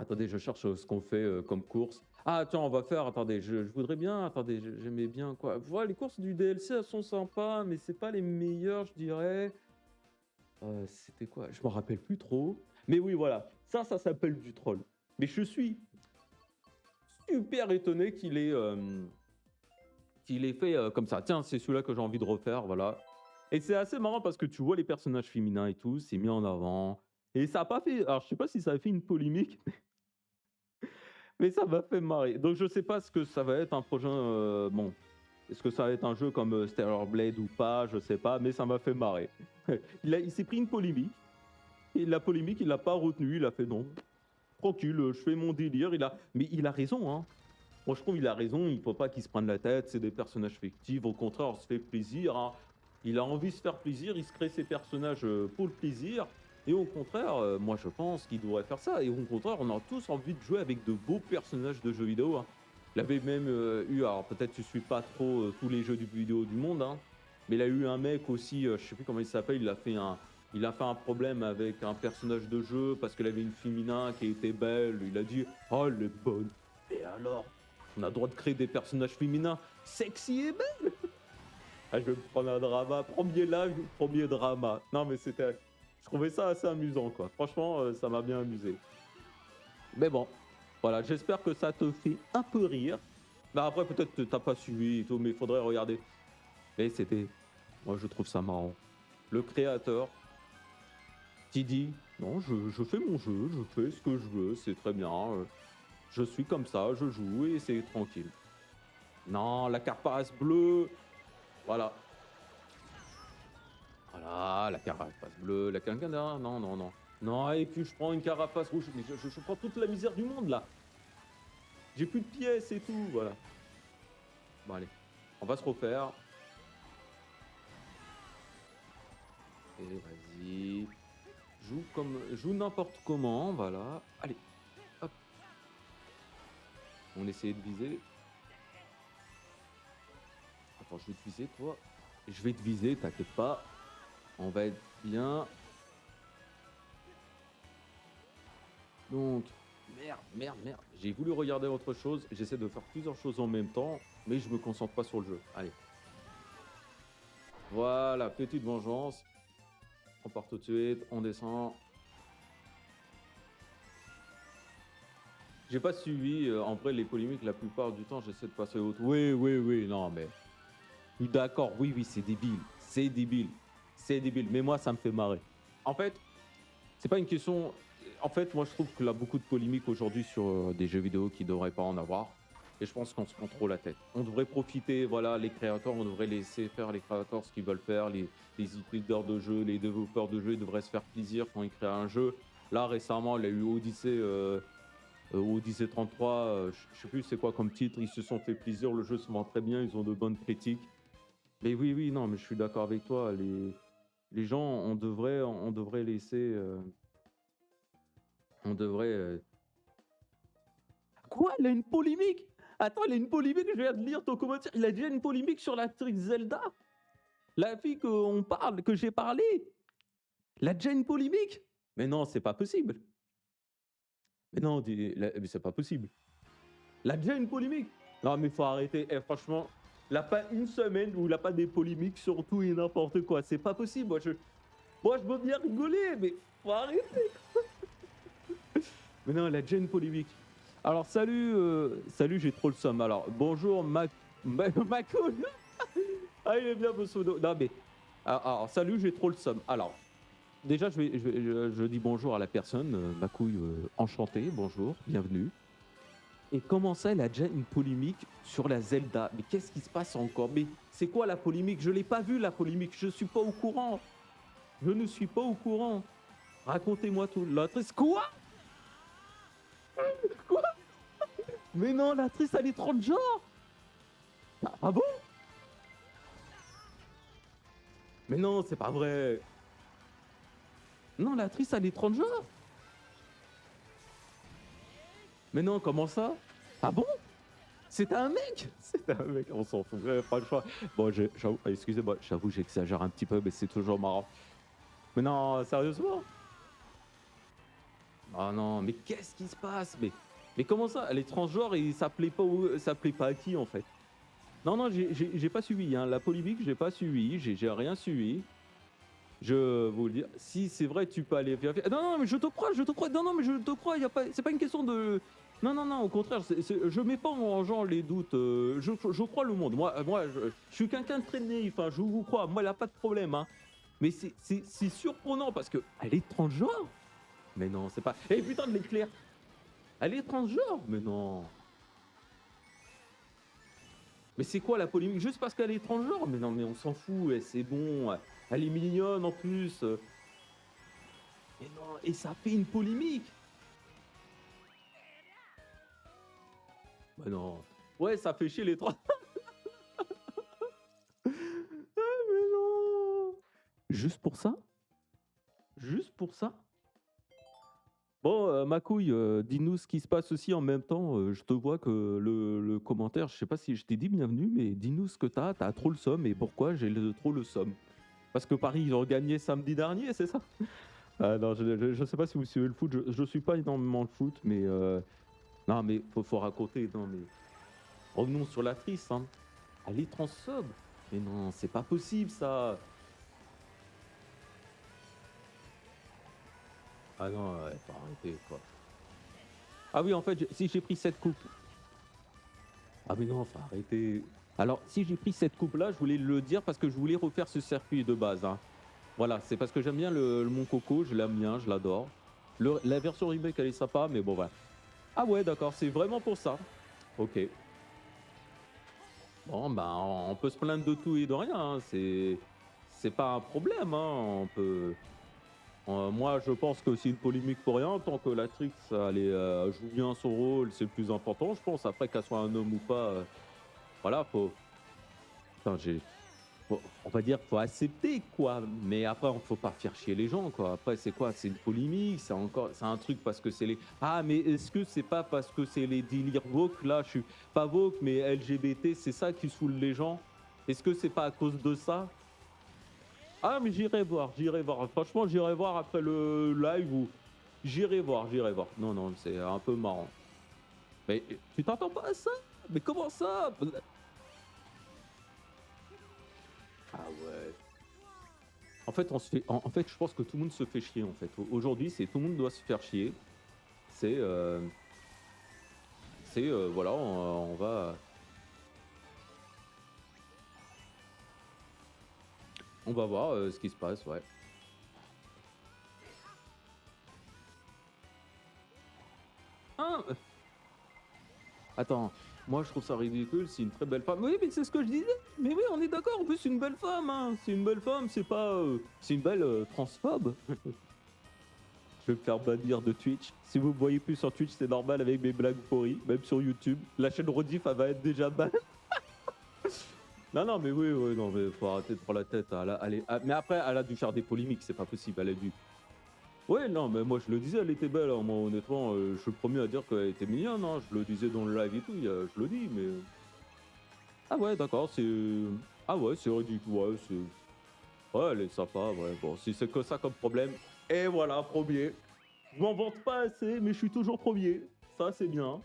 Attendez, je cherche ce qu'on fait comme course. Ah, tiens, on va faire. Attendez, je voudrais bien. Attendez, j'aimais bien quoi. Voilà, les courses du DLC, elles sont sympas, mais c'est pas les meilleures, je dirais. C'était quoi? Je m'en rappelle plus trop. Mais oui, voilà. Ça s'appelle du troll. Mais je suis super étonné qu'il ait fait comme ça. Tiens, c'est celui-là que j'ai envie de refaire, voilà. Et c'est assez marrant parce que tu vois les personnages féminins et tout, c'est mis en avant. Et ça a pas fait. Alors, je sais pas si ça a fait une polémique, mais ça m'a fait marrer. Donc, je sais pas ce que ça va être un prochain. Bon, est-ce que ça va être un jeu comme Stellar Blade ou pas? Je sais pas, mais ça m'a fait marrer. Il s'est pris une polémique. Et la polémique, il l'a pas retenu. Il a fait non, tranquille, je fais mon délire. Mais il a raison, hein. Moi, je trouve qu'il a raison. Il faut pas qu'il se prenne la tête. C'est des personnages fictifs. Au contraire, on se fait plaisir, hein. Il a envie de se faire plaisir. Il se crée ses personnages pour le plaisir. Et au contraire, moi, je pense qu'il devrait faire ça. Et au contraire, on a tous envie de jouer avec de beaux personnages de jeux vidéo, hein. Il avait même eu, alors peut-être tu suis pas trop tous les jeux du vidéo du monde, hein, mais il a eu un mec aussi, je sais plus comment il s'appelle, il a fait un problème avec un personnage de jeu parce qu'elle avait une féminin qui était belle. Il a dit, oh, elle est bonne. Et alors, on a le droit de créer des personnages féminins sexy et belles. Ah, je vais me prendre un drama. Premier live, premier drama. Non, mais je trouvais ça assez amusant, quoi. Franchement, ça m'a bien amusé. Mais bon, voilà, j'espère que ça te fait un peu rire. Bah après, peut-être que t'as pas suivi et tout, mais il faudrait regarder. Et moi je trouve ça marrant. Le créateur qui dit, non, je fais mon jeu, je fais ce que je veux, c'est très bien. Je suis comme ça, je joue et c'est tranquille. Non, la carapace bleue, voilà. Voilà, la carapace bleue, la quinquana, non, non, non. Non, et puis je prends une carapace rouge, mais je prends toute la misère du monde là. J'ai plus de pièces et tout, voilà. Bon allez, on va se refaire. Et vas-y. Joue n'importe comment, voilà. Allez, hop. On essaie de viser. Attends, je vais te viser, toi. Je vais te viser, t'inquiète pas. On va être bien. Donc, merde, merde, merde. J'ai voulu regarder autre chose. J'essaie de faire plusieurs choses en même temps, mais je me concentre pas sur le jeu. Allez. Voilà, petite vengeance. On part tout de suite, on descend. J'ai pas suivi, en vrai, les polémiques, la plupart du temps, j'essaie de passer au... Oui, oui, oui, non, mais... Je suis d'accord, oui, oui, c'est débile. C'est débile. C'est débile. Mais moi, ça me fait marrer. En fait, c'est pas une question... En fait, moi, je trouve qu'il y a beaucoup de polémiques aujourd'hui sur des jeux vidéo qui devraient pas en avoir. Et je pense qu'on se prend trop la tête. On devrait profiter, voilà, les créateurs, on devrait laisser faire les créateurs ce qu'ils veulent faire. Les éditeurs de jeux, les développeurs de jeux, ils devraient se faire plaisir quand ils créent un jeu. Là, récemment, il y a eu Odyssey 33, je sais plus c'est quoi comme titre, ils se sont fait plaisir, le jeu se vend très bien, ils ont de bonnes critiques. Mais oui, oui, non, mais je suis d'accord avec toi, les gens, on devrait laisser, on devrait... Quoi? Il a une polémique? Attends, il a une polémique, je viens de lire ton commentaire, il a déjà une polémique sur l'actrice Zelda? La fille qu'on parle, que j'ai parlé? Il a déjà une polémique? Mais non, c'est pas possible. Mais non, mais c'est pas possible. Il a déjà une polémique. Non, mais faut arrêter. Eh, franchement, il n'a pas une semaine où il n'a pas des polémiques sur tout et n'importe quoi. C'est pas possible. Moi, je veux bien rigoler, mais faut arrêter. Mais non, il a déjà une polémique. Alors, salut, j'ai trop le somme. Alors, bonjour, Macoun. Ah, il est bien, mon pseudo. Non, mais, alors, salut, j'ai trop le somme. Alors, déjà, je dis bonjour à la personne, Macouille, enchanté, bonjour, bienvenue. Et comment ça, elle a déjà une polémique sur la Zelda? Mais qu'est-ce qui se passe encore? Mais c'est quoi la polémique? Je l'ai pas vue, la polémique. Je suis pas au courant. Je ne suis pas au courant. Racontez-moi tout. L'actrice, quoi? Quoi? Mais non, l'actrice, elle est trop de genre. Ah bon? Mais non, c'est pas vrai. Non, l'actrice, elle est genre. Mais non, comment ça? Ah bon? C'est un mec? C'est un mec, on s'en fout. Pas le choix. Bon, excusez-moi, j'avoue, j'exagère un petit peu, mais c'est toujours marrant. Mais non, sérieusement? Ah non, mais qu'est-ce qui se passe? Mais comment ça? Elle est transgenre et ça plaît pas à qui en fait? Non, non, j'ai pas suivi. Hein. La polémique, j'ai pas suivi. J'ai rien suivi. Je vous le dis. Si c'est vrai, tu peux aller vérifier. Non, non, mais je te crois, je te crois. Non, non, mais je te crois. C'est pas une question de. Non, non, non, au contraire, je mets pas en genre les doutes. Je crois le monde. Moi je suis quelqu'un de très naïf. Hein, je vous crois. Moi, il a pas de problème. Hein. Mais c'est surprenant parce que elle est transgenre. Mais non, c'est pas. Eh putain de l'éclair! Elle est transgenre? Mais non. Mais c'est quoi la polémique? Juste parce qu'elle est transgenre? Mais non, mais on s'en fout, c'est bon. Elle est mignonne en plus. Mais non, et ça fait une polémique. Bah non. Ouais, ça fait chier les trois. Ah, mais non. Juste pour ça? Juste pour ça? Bon, ma couille, dis-nous ce qui se passe aussi en même temps. Je te vois que le commentaire, je sais pas si je t'ai dit bienvenue, mais dis-nous ce que t'as trop le somme et pourquoi j'ai trop le somme. Parce que Paris, ils ont gagné samedi dernier, c'est ça? Ah non, je sais pas si vous suivez le foot, je suis pas énormément le foot, mais non, mais faut raconter, non, mais revenons sur l'actrice, hein. Elle est transphobe. Mais non, c'est pas possible ça. Ah non, ouais, faut arrêter quoi. Ah oui, en fait, si j'ai pris cette coupe. Ah mais non, faut arrêter. Alors, si j'ai pris cette coupe-là, je voulais le dire parce que je voulais refaire ce circuit de base, hein. Voilà, c'est parce que j'aime bien mon coco, je l'aime bien, je l'adore. La version remake, elle est sympa, mais bon, voilà. Ah ouais, d'accord, c'est vraiment pour ça. Ok. Bon, ben, on peut se plaindre de tout et de rien, hein. C'est pas un problème, hein. On peut. Moi, je pense que c'est une polémique pour rien. Tant que l'actrice joue bien son rôle, c'est le plus important, je pense. Après, qu'elle soit un homme ou pas, voilà, faut. Putain, j'ai. On va dire, faut accepter quoi, mais après, faut pas faire chier les gens quoi. Après, c'est quoi? C'est une polémique, c'est un truc parce que c'est les ah mais est-ce que c'est pas parce que c'est les délires woke là, je suis pas woke, mais LGBT, c'est ça qui saoule les gens? Est-ce que c'est pas à cause de ça? Ah mais j'irai voir, j'irai voir. Franchement, j'irai voir après le live ou j'irai voir, j'irai voir. Non, non, c'est un peu marrant. Mais tu t'entends pas à ça? Mais comment ça? Ah ouais. En fait, en fait, je pense que tout le monde se fait chier, en fait. Aujourd'hui, c'est tout le monde doit se faire chier. C'est, voilà, on va voir, ce qui se passe, ouais. Ah! Attends, moi je trouve ça ridicule, c'est une très belle femme. Oui, mais c'est ce que je disais! Mais oui, on est d'accord, en plus c'est une belle femme, hein! C'est une belle femme, c'est pas, c'est une belle, transphobe. Je vais me faire bannir de Twitch. Si vous me voyez plus sur Twitch, c'est normal avec mes blagues pourries, même sur YouTube. La chaîne Rediff, elle va être déjà ban. Non, non, mais oui, oui, non, mais faut arrêter de prendre la tête. Mais après, elle a dû faire des polémiques, c'est pas possible. Elle a dû. Ouais, non, mais moi je le disais, elle était belle, hein. Moi, honnêtement, je suis le premier à dire qu'elle était mignonne, hein. Je le disais dans le live et tout, je le dis, mais. Ah ouais, d'accord, c'est. Ah ouais, c'est ridicule. Ouais, c'est. Ouais, elle est sympa, ouais. Bon, si c'est que ça comme problème. Et voilà, premier. Je m'en vante pas assez, mais je suis toujours premier. Ça, c'est bien.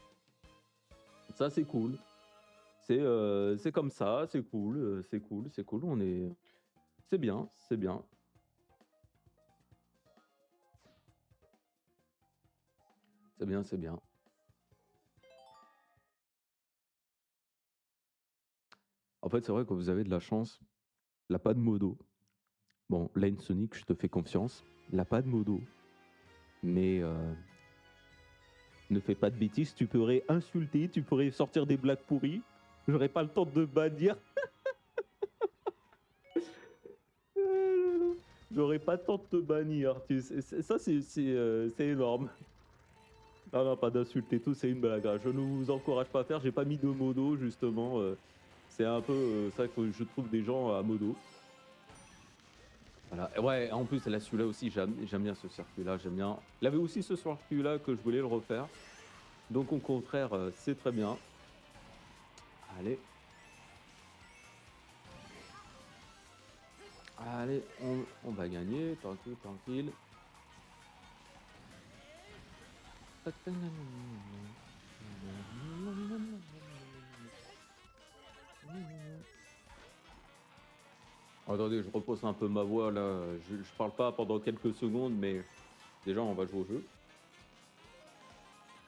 Ça, c'est cool. C'est comme ça, c'est cool, c'est cool, c'est cool. On est. C'est bien, c'est bien. C'est bien, c'est bien. En fait, c'est vrai que vous avez de la chance. La pas de modo. Bon, Lane Sonic, je te fais confiance. La pas de modo. Mais ne fais pas de bêtises, tu pourrais insulter, tu pourrais sortir des blagues pourries. J'aurais pas le temps de bannir. J'aurais pas le temps de te bannir. Ça, c'est énorme. Non, non, pas d'insulter tout, c'est une blague, hein. Je ne vous encourage pas à faire. J'ai pas mis de modo, justement. C'est un peu ça que je trouve des gens à modo. Voilà. Ouais, en plus, là, celui-là aussi, j'aime bien ce circuit-là, j'aime bien. Il avait aussi ce circuit-là que je voulais le refaire. Donc, au contraire, c'est très bien. Allez, allez, on va gagner, tranquille, tranquille. Attendez, je repose un peu ma voix là. Je parle pas pendant quelques secondes, mais déjà, on va jouer au jeu.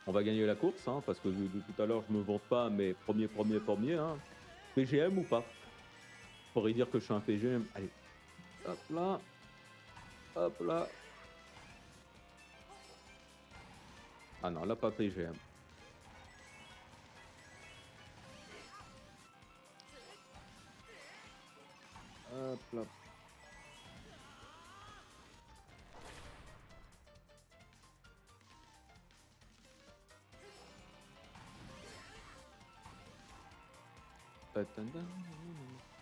On va gagner la course, hein, parce que de tout à l'heure, je me vante pas, mais premier, premier, premier. Hein. PGM ou pas? Faudrait dire que je suis un PGM. Allez, hop là, hop là. Ah non, là, pas PGM. Hop là.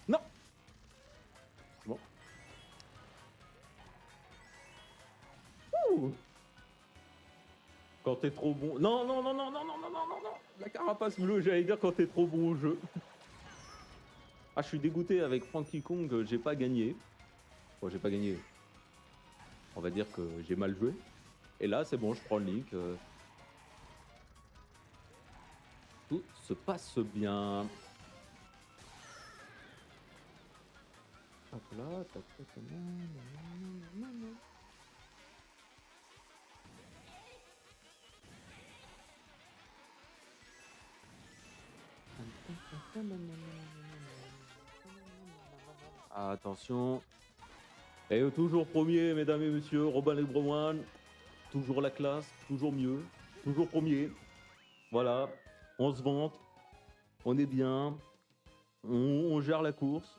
Non! Bon. Ouh. Quand t'es trop bon. Non, non, non, non, non, non, non, non, non, non. La carapace bleue, j'allais dire quand t'es trop bon au jeu. Ah, je suis dégoûté avec Frankie Kong, j'ai pas gagné. Bon, j'ai pas gagné. On va dire que j'ai mal joué. Et là, c'est bon, je prends le link. Tout se passe bien. Hop là, tac, tac, attention. Et toujours premier, mesdames et messieurs, Robin Lebrowan. Toujours la classe, toujours mieux, toujours premier. Voilà, on se vante, on est bien, on gère la course,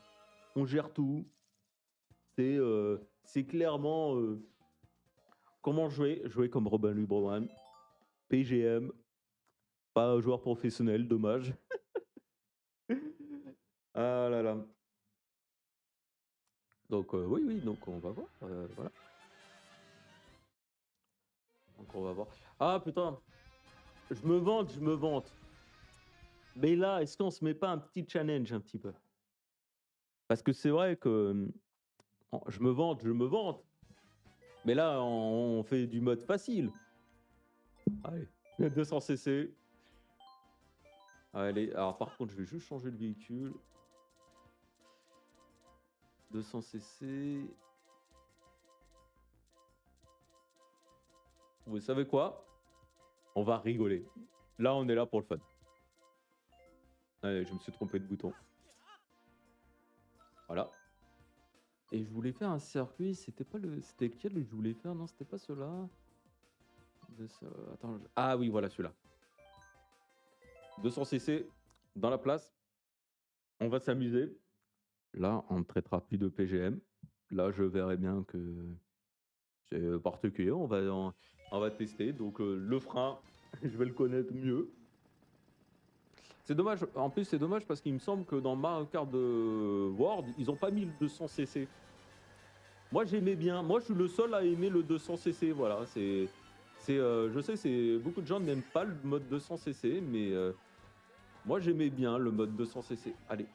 on gère tout. C'est clairement comment jouer. Jouer comme Robin Lebrowan. PGM, pas joueur professionnel, dommage. Ah là là. Donc oui, oui, donc on va voir, voilà. Donc on va voir. Ah putain, je me vante. Mais là, est-ce qu'on se met pas un petit challenge un petit peu? Parce que c'est vrai que, je me vante, mais là, on fait du mode facile. Allez, 200 cc. Allez, alors par contre, je vais juste changer le véhicule. 200 cc. Vous savez quoi? On va rigoler. Là, on est là pour le fun. Allez, je me suis trompé de bouton. Voilà. Et je voulais faire un circuit, c'était lequel que je voulais faire? Non, c'était pas ceux-là. Attends, ah oui, voilà celui-là. 200 cc dans la place. On va s'amuser. Là, on ne traitera plus de PGM. Là, je verrai bien que c'est particulier. On va tester. Donc, le frein, je vais le connaître mieux. C'est dommage. En plus, c'est dommage parce qu'il me semble que dans Mario Kart de World, ils ont pas mis le 200 cc. Moi, j'aimais bien. Moi, je suis le seul à aimer le 200 cc. Voilà. Je sais, beaucoup de gens n'aiment pas le mode 200 cc, mais moi, j'aimais bien le mode 200 cc. Allez.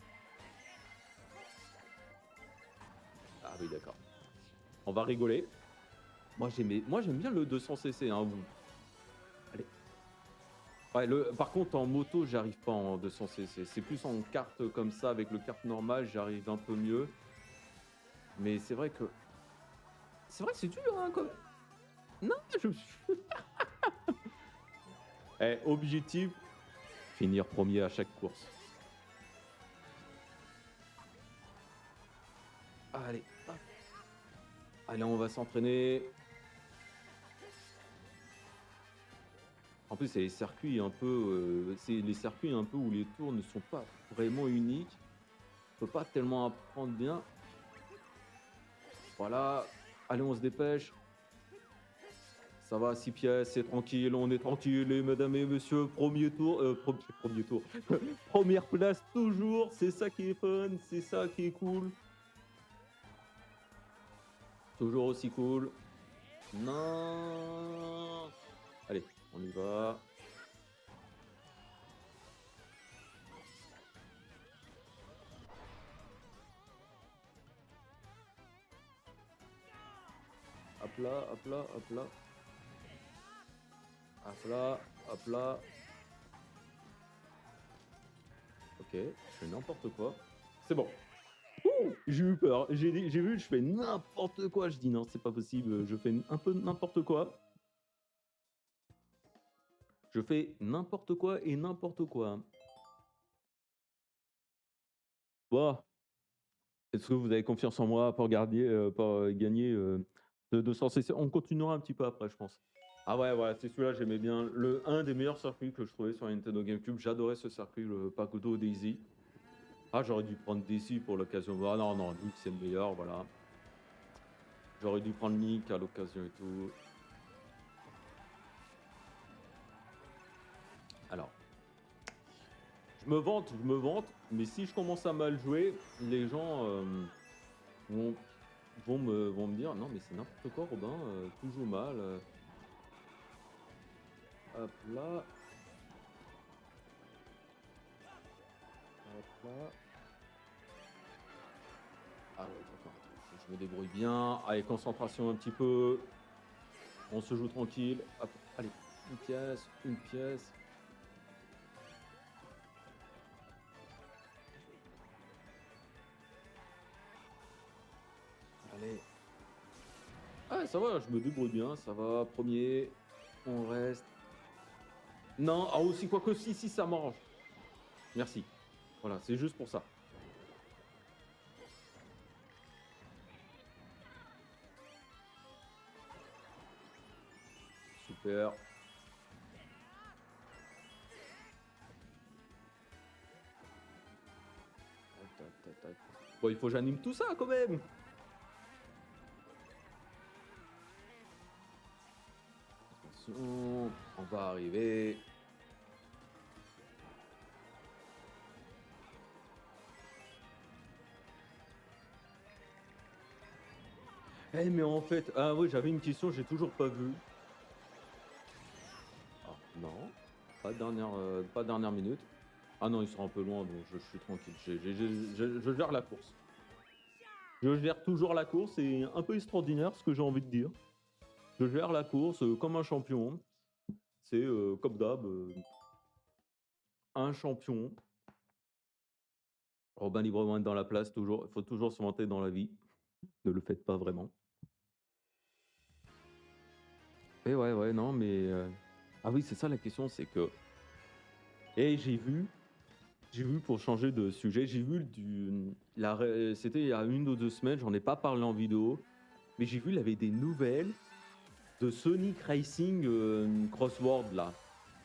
Ah oui, d'accord. On va rigoler. Moi, j'aime bien le 200 cc. Hein. Allez. Ouais, par contre, en moto, j'arrive pas en 200 cc. C'est plus en carte comme ça, avec le kart normal, j'arrive un peu mieux. Mais c'est vrai que c'est dur, hein, quand même. Non, objectif, finir premier à chaque course. Allez, hop. Allez, on va s'entraîner. En plus, c'est les circuits un peu, où les tours ne sont pas vraiment uniques. On peut pas tellement apprendre bien. Voilà. Allez, on se dépêche. Ça va, 6 pièces, c'est tranquille, on est tranquille, et mesdames et messieurs, premier tour, premier tour, première place toujours, c'est ça qui est fun, c'est ça qui est cool. Toujours aussi cool. Non. Allez, on y va. Hop là, hop là, hop là. Hop là, hop là. Ok, je fais n'importe quoi. C'est bon. J'ai eu peur. J'ai vu, je fais n'importe quoi. Je dis non, c'est pas possible. Je fais un peu n'importe quoi. Je fais n'importe quoi et n'importe quoi. Bon, est-ce que vous avez confiance en moi pour gagner de 200 cc? On continuera un petit peu après, je pense. Ah ouais, ouais, c'est celui-là, j'aimais bien. Un des meilleurs circuits que je trouvais sur Nintendo GameCube. J'adorais ce circuit, le Pagodo Daisy. Ah, j'aurais dû prendre Daisy pour l'occasion. Ah non, non, Link, c'est le meilleur, voilà. J'aurais dû prendre Link à l'occasion et tout. Alors, je me vante, mais si je commence à mal jouer, les gens vont, vont me dire non, mais c'est n'importe quoi, Robin, tu joues mal. Hop là, hop là. Ah ouais, d'accord, attends, je me débrouille bien. Allez, concentration un petit peu. On se joue tranquille. Hop, allez, une pièce, une pièce. Allez. Ah, ça va, je me débrouille bien, ça va. Premier, on reste. Non, ah aussi, quoi que si, ça m'arrange. Merci. Voilà, c'est juste pour ça. Super. Bon, il faut que j'anime tout ça quand même. Attention, on va arriver. Mais en fait, ah oui, j'avais une question, j'ai toujours pas vu. Ah, non, pas dernière minute. Ah non, ils sont un peu loin, donc je suis tranquille. Je gère la course. Je gère toujours la course, c'est un peu extraordinaire ce que j'ai envie de dire. Je gère la course comme un champion. C'est comme d'hab, un champion. Robin librement dans la place, toujours. Il faut toujours se vanter dans la vie. Ne le faites pas vraiment. Et ouais, ouais, non, mais. Ah oui, c'est ça la question, c'est que. Et j'ai vu pour changer de sujet, j'ai vu c'était il y a 1 ou 2 semaines, j'en ai pas parlé en vidéo, mais j'ai vu, il y avait des nouvelles de Sonic Racing Crossword là.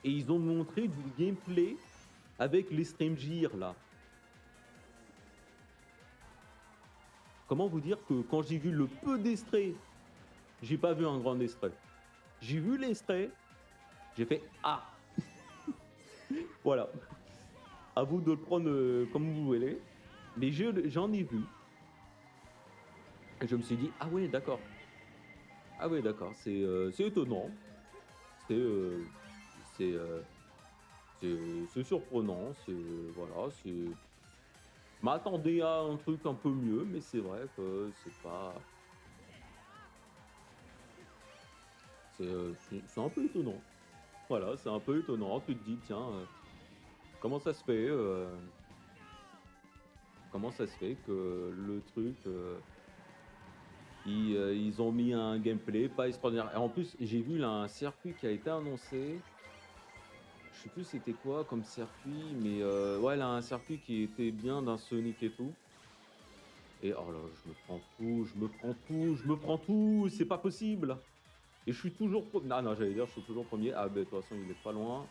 Et ils ont montré du gameplay avec les stream gear là. Comment vous dire que quand j'ai vu le peu d'extraits, j'ai pas vu un grand extrait. J'ai vu l'extrait, j'ai fait ah, voilà. À vous de le prendre comme vous voulez. Mais j'en ai vu. Et je me suis dit ah ouais d'accord. Ah ouais d'accord, c'est étonnant. C'est c'est euh, c'est surprenant. Voilà, c'est. Je m'attendais à un truc un peu mieux, mais c'est vrai que c'est pas. C'est un peu étonnant. Voilà, c'est un peu étonnant. Tu te dis tiens, comment ça se fait comment ça se fait que le truc ils ont mis un gameplay pas extraordinaire. Et en plus, j'ai vu là un circuit qui a été annoncé. Je sais plus c'était quoi comme circuit, mais ouais, là un circuit qui était bien d'un Sonic et tout. Et oh là, je me prends tout, je me prends tout, je me prends tout, c'est pas possible. Et je suis toujours premier. Ah non, j'allais dire, je suis toujours premier. Ah ben de toute façon, il est pas loin.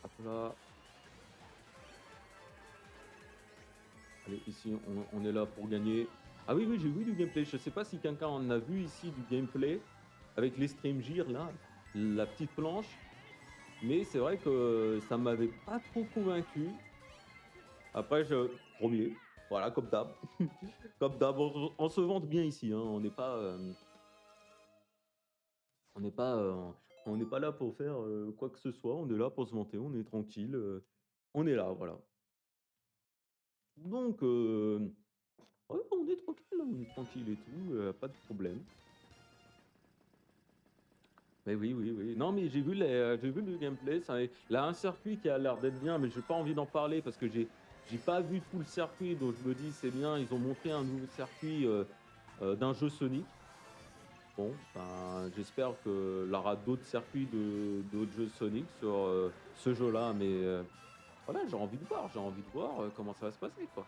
Hop là. Allez, ici, on est là pour gagner. Ah oui, oui, j'ai vu du gameplay. Je sais pas si quelqu'un en a vu ici du gameplay avec les stream gear là, la petite planche. Mais c'est vrai que ça m'avait pas trop convaincu. Après, premier. Voilà, comme d'hab. Comme d'hab, on se vante bien ici. Hein. On n'est pas, on n'est pas là pour faire quoi que ce soit. On est là pour se vanter. On est tranquille. On est là, voilà. Donc, ouais, on est tranquille. Hein, on est tranquille et tout. Pas de problème. Mais oui, oui, oui. Non, mais j'ai vu le gameplay. Là, un circuit qui a l'air d'être bien, mais j'ai pas envie d'en parler parce que j'ai pas vu tout le circuit. Donc, je me dis, c'est bien. Ils ont montré un nouveau circuit d'un jeu Sonic. Bon, ben, j'espère qu'il y aura d'autres circuits d'autres jeux Sonic sur ce jeu-là. Mais voilà, j'ai envie de voir comment ça va se passer, quoi.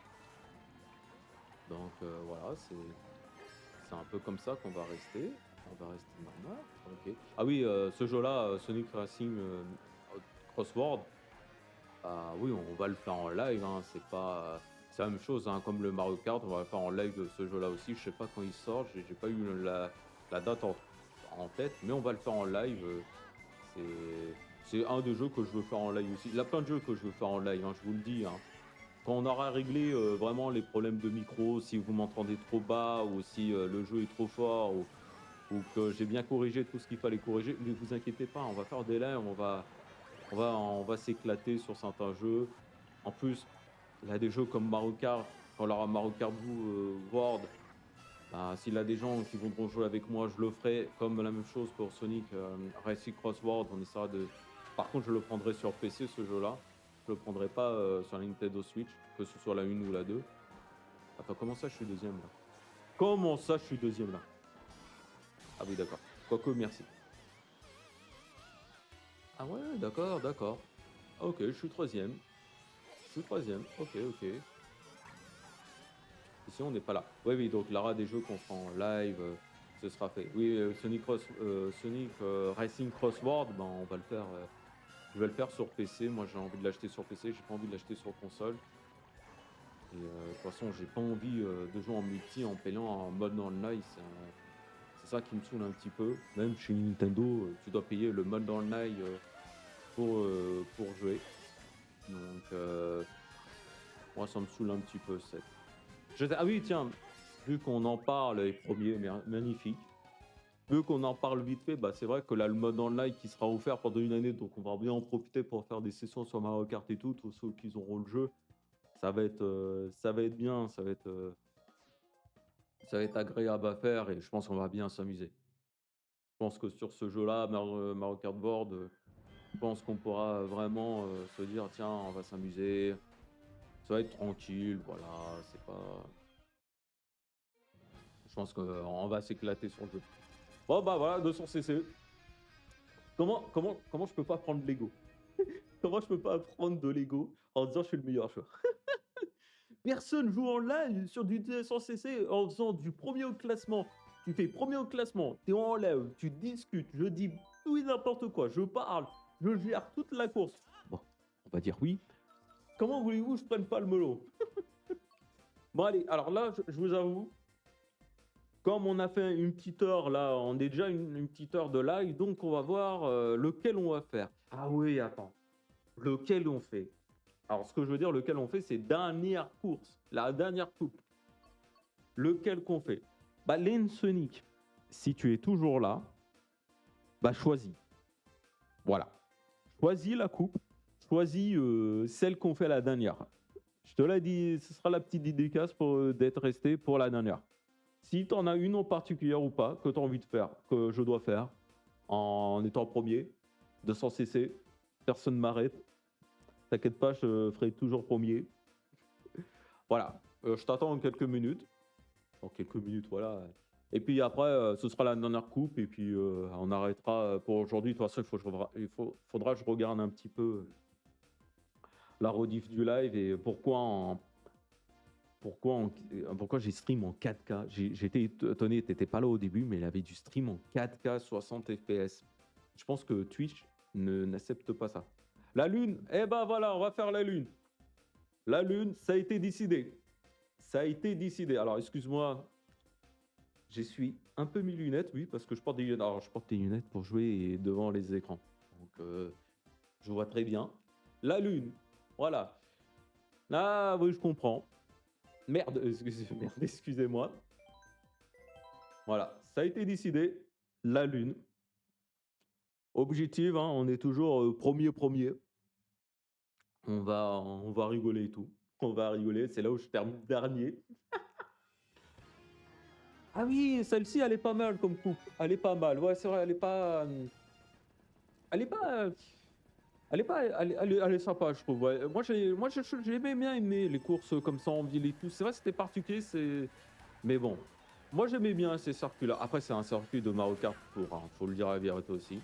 Donc, voilà, c'est un peu comme ça qu'on va rester. On va rester normal. Ok. Ah oui, ce jeu-là, Sonic Racing Crossword, ah oui, on va le faire en live. Hein, c'est la même chose, hein, comme le Mario Kart, on va le faire en live de ce jeu-là aussi. Je sais pas quand il sort, j'ai pas eu la date en tête, mais on va le faire en live. C'est un des jeux que je veux faire en live aussi. Il y a plein de jeux que je veux faire en live, hein, je vous le dis. Hein. Quand on aura réglé vraiment les problèmes de micro, si vous m'entendez trop bas ou si le jeu est trop fort ou que j'ai bien corrigé tout ce qu'il fallait corriger, ne vous inquiétez pas, on va faire des lives, on va s'éclater sur certains jeux. En plus, il y a des jeux comme Mario Kart, quand il y aura Mario Kart World, bah, s'il y a des gens qui voudront jouer avec moi, je le ferai. Comme la même chose pour Sonic Racing Crossword, on essaiera de. Par contre, je le prendrai sur PC ce jeu-là. Je le prendrai pas sur la Nintendo Switch, que ce soit la 1 ou la 2. Attends, comment ça je suis deuxième là? Comment ça je suis deuxième là? Ah oui, d'accord. Quoique, merci. Ah ouais, d'accord, d'accord. Ah, ok, je suis troisième. Je suis troisième. Ok, ok. Ici, on n'est pas là. Oui, oui, donc Lara, des jeux qu'on fera en live, ce sera fait. Oui, Sonic Racing Crossword, ben, on va le faire. Je vais le faire sur PC. Moi, j'ai envie de l'acheter sur PC. J'ai pas envie de l'acheter sur console. Et de toute façon, j'ai pas envie de jouer en multi en payant en mode online. C'est ça qui me saoule un petit peu. Même chez Nintendo, tu dois payer le mode online pour jouer. Donc, moi, ça me saoule un petit peu. Ah oui, tiens, vu qu'on en parle, les premiers, magnifique. Vu qu'on en parle vite fait, bah, c'est vrai que là, le mode online qui sera offert pendant une année, donc on va bien en profiter pour faire des sessions sur Mario Kart et tout, tous ceux qui auront le jeu, ça va être bien, ça va être agréable à faire et je pense qu'on va bien s'amuser. Je pense que sur ce jeu-là, Mario Kart Board, je pense qu'on pourra vraiment se dire, tiens, on va s'amuser, ça va être tranquille, voilà, c'est pas. Je pense qu'on va s'éclater sur le jeu. Bon, bah voilà, 200 cc. Comment je peux pas prendre Lego? Comment je peux pas prendre de Lego en disant je suis le meilleur joueur? Personne joue en live sur du 200 cc en faisant du premier au classement. Tu fais premier au classement, tu es en live, tu discutes, je dis tout et n'importe quoi, je parle, je gère toute la course. Bon, on va dire oui. Comment voulez-vous que je prenne pas le melon? Bon allez, alors là, je vous avoue, comme on a fait une petite heure là, on est déjà une petite heure de live, donc on va voir lequel on va faire. Ah oui, attends. Lequel on fait? Alors, ce que je veux dire, lequel on fait, c'est dernière course, la dernière coupe. Lequel qu'on fait? Bah, Lane Sonic, si tu es toujours là, bah, choisis. Voilà. Choisis la coupe, choisis celle qu'on fait la dernière. Je te l'ai dit, ce sera la petite dédicace pour d'être resté pour la dernière. Si tu en as une en particulier ou pas, que tu as envie de faire, que je dois faire, en étant premier, 200 cc, personne ne m'arrête. T'inquiète pas, je ferai toujours premier. Voilà, je t'attends en quelques minutes. En quelques minutes, voilà. Et puis après, ce sera la dernière coupe et puis on arrêtera pour aujourd'hui. De toute façon, faudra que je regarde un petit peu la rediff du live et pourquoi j'ai stream en 4K. J'étais étonné, t'étais pas là au début, mais il avait du stream en 4K 60 FPS. Je pense que Twitch n'accepte pas ça. La lune, eh ben voilà, on va faire la lune. La lune, ça a été décidé. Ça a été décidé. Alors, excuse-moi, je suis un peu mis lunettes, oui, parce que je porte des lunettes. Alors, je porte des lunettes pour jouer devant les écrans. Donc, je vois très bien. La lune, voilà. Ah, oui, je comprends. Merde, excusez-moi. Voilà, ça a été décidé. La lune. Objectif, hein, on est toujours premier. On va rigoler et tout. On va rigoler, c'est là où je termine dernier. Ah oui, celle-ci, elle est pas mal comme coupe. Elle est pas mal. Ouais, c'est vrai, elle est pas. Elle est pas. Elle est pas. Elle est sympa, je trouve. Ouais. J'ai bien aimé les courses comme ça en ville et tout. C'est vrai, c'était particulier, c'est. Mais bon. Moi, j'aimais bien ces circuits-là. Après, c'est un circuit de Mario Kart Tour, hein, faut le dire à la vérité aussi.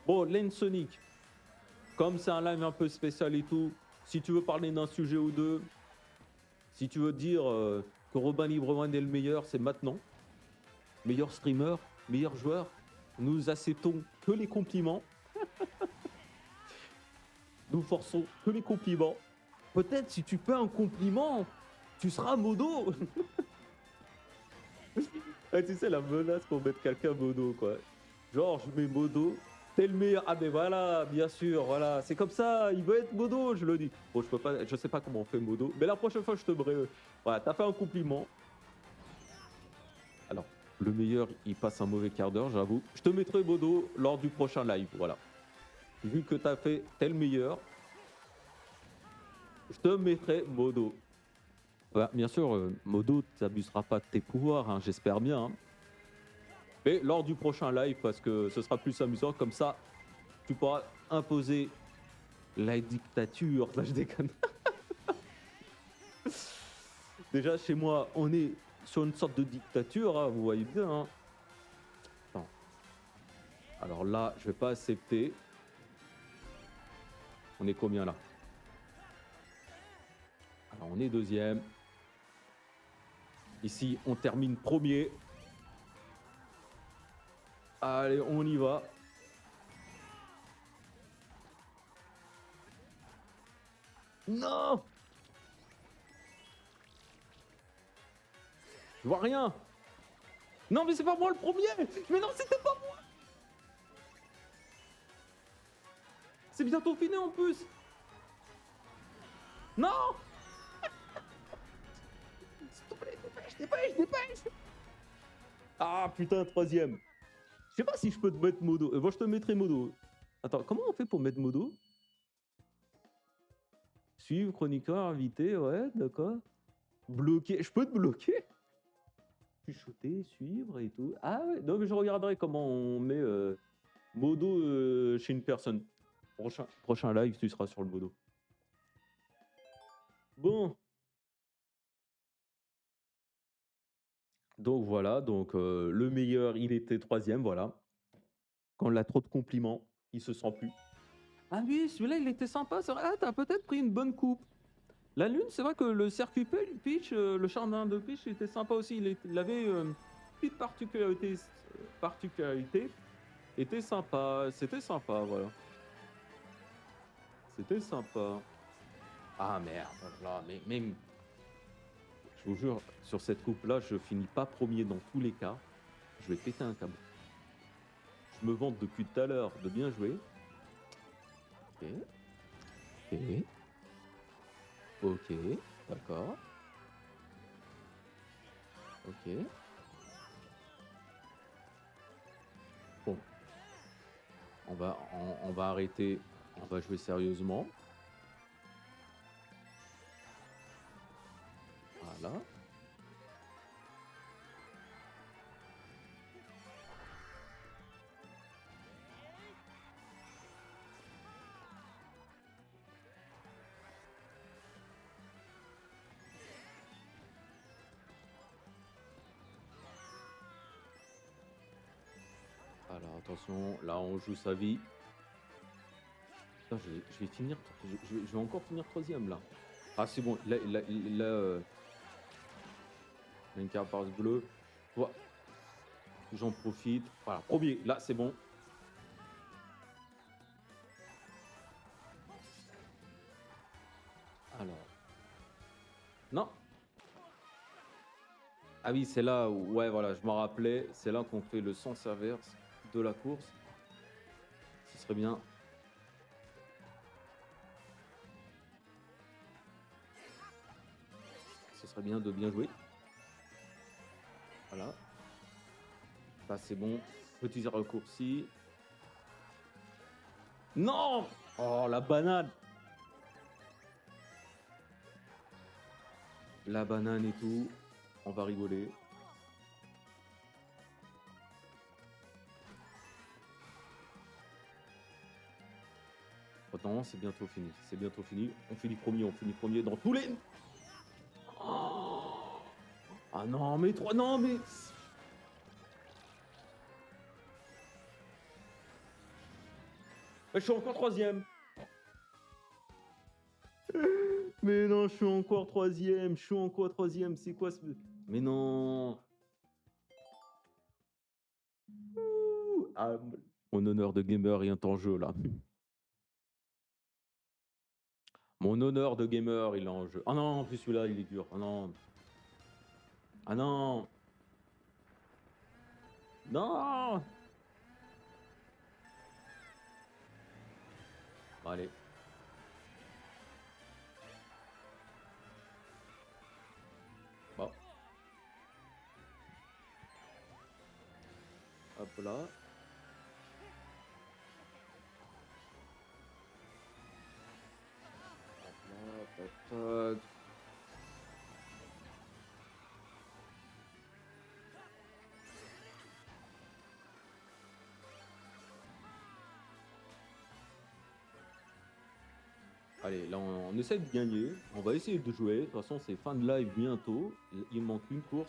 Bon, Lane Sonic. Comme c'est un live un peu spécial et tout, si tu veux parler d'un sujet ou deux, si tu veux dire que Robin Libreman est le meilleur, c'est maintenant. Meilleur streamer, meilleur joueur. Nous acceptons que les compliments. Nous forçons que les compliments. Peut-être si tu fais un compliment, tu seras modo. Ah, tu sais, la menace pour mettre quelqu'un modo, quoi. Genre, je mets modo, t'es le meilleur. Ah, mais voilà, bien sûr, voilà. C'est comme ça, il veut être modo, je le dis. Bon, je sais pas comment on fait modo, mais la prochaine fois, je te brûle. Voilà, t'as fait un compliment. Alors, le meilleur, il passe un mauvais quart d'heure, j'avoue. Je te mettrai modo lors du prochain live, voilà. Vu que t'as fait tel meilleur, je te mettrai modo. Bah, bien sûr, modo, tu n'abuseras pas de tes pouvoirs, hein, j'espère bien. Hein. Mais lors du prochain live, parce que ce sera plus amusant, comme ça, tu pourras imposer la dictature. Là, je déconne. Déjà, chez moi, on est sur une sorte de dictature, hein, vous voyez bien. Hein. Attends. Alors là, je vais pas accepter. On est combien là? Alors, on est deuxième. Ici, on termine premier. Allez, on y va. Non! Je vois rien. Non, mais c'est pas moi le premier. Mais non, c'était pas moi. C'est bientôt fini en plus. Non. S'il te plaît, Dépêche, dépêche. Ah putain, troisième. Je sais pas si je peux te mettre modo. Moi, je te mettrai modo. Attends, comment on fait pour mettre modo? Suivre, chroniqueur, invité, ouais, d'accord. Bloquer, je peux te bloquer? Chuchoter, suivre et tout. Ah ouais, non mais je regarderai comment on met modo chez une personne. Prochain live, tu seras sur le modo. Bon. Donc voilà, donc le meilleur, il était troisième, voilà. Quand on a trop de compliments, il se sent plus. Ah oui, celui-là, il était sympa. C'est vrai. Ah, t'as peut-être pris une bonne coupe. La lune, c'est vrai que le circuit pitch, le jardin de pitch, il était sympa aussi. Il avait une petite particularité. Était sympa. C'était sympa, voilà. C'était sympa. Ah merde, là, mais même, je vous jure, sur cette coupe-là, je finis pas premier dans tous les cas. Je vais péter un câble. Je me vante depuis tout à l'heure de bien jouer. Ok. Ok. Ok. D'accord. Ok. Bon, on va arrêter. On va jouer sérieusement. Voilà. Alors attention, là on joue sa vie. Putain, je vais finir. Je vais encore finir troisième là. Ah c'est bon, il a une carapace bleue. Toi, j'en profite. Voilà, premier, là c'est bon. Alors. Non. Ah oui, c'est là où, ouais, voilà, je m'en rappelais. C'est là qu'on fait le sens inverse de la course. Ce serait bien. Ce serait bien de bien jouer. Voilà. Ça c'est bon. Petit raccourci. Non! Oh, la banane! La banane et tout. On va rigoler. Attends, c'est bientôt fini. C'est bientôt fini. On finit premier dans tous les. Oh ah non, mais trois, non, mais. Je suis encore troisième. Mais non, je suis encore troisième. Je suis encore troisième. C'est quoi ce. Mais non. Ah, mon honneur de gamer est en jeu là. Mon honneur de gamer, il est en jeu. Ah non, en plus celui-là, il est dur. Ah non. Ah non. Non. Bon, allez. Bon. Hop là. Hop là. Allez, là, on essaie de gagner. On va essayer de jouer. De toute façon, c'est fin de live bientôt. Il manque une course.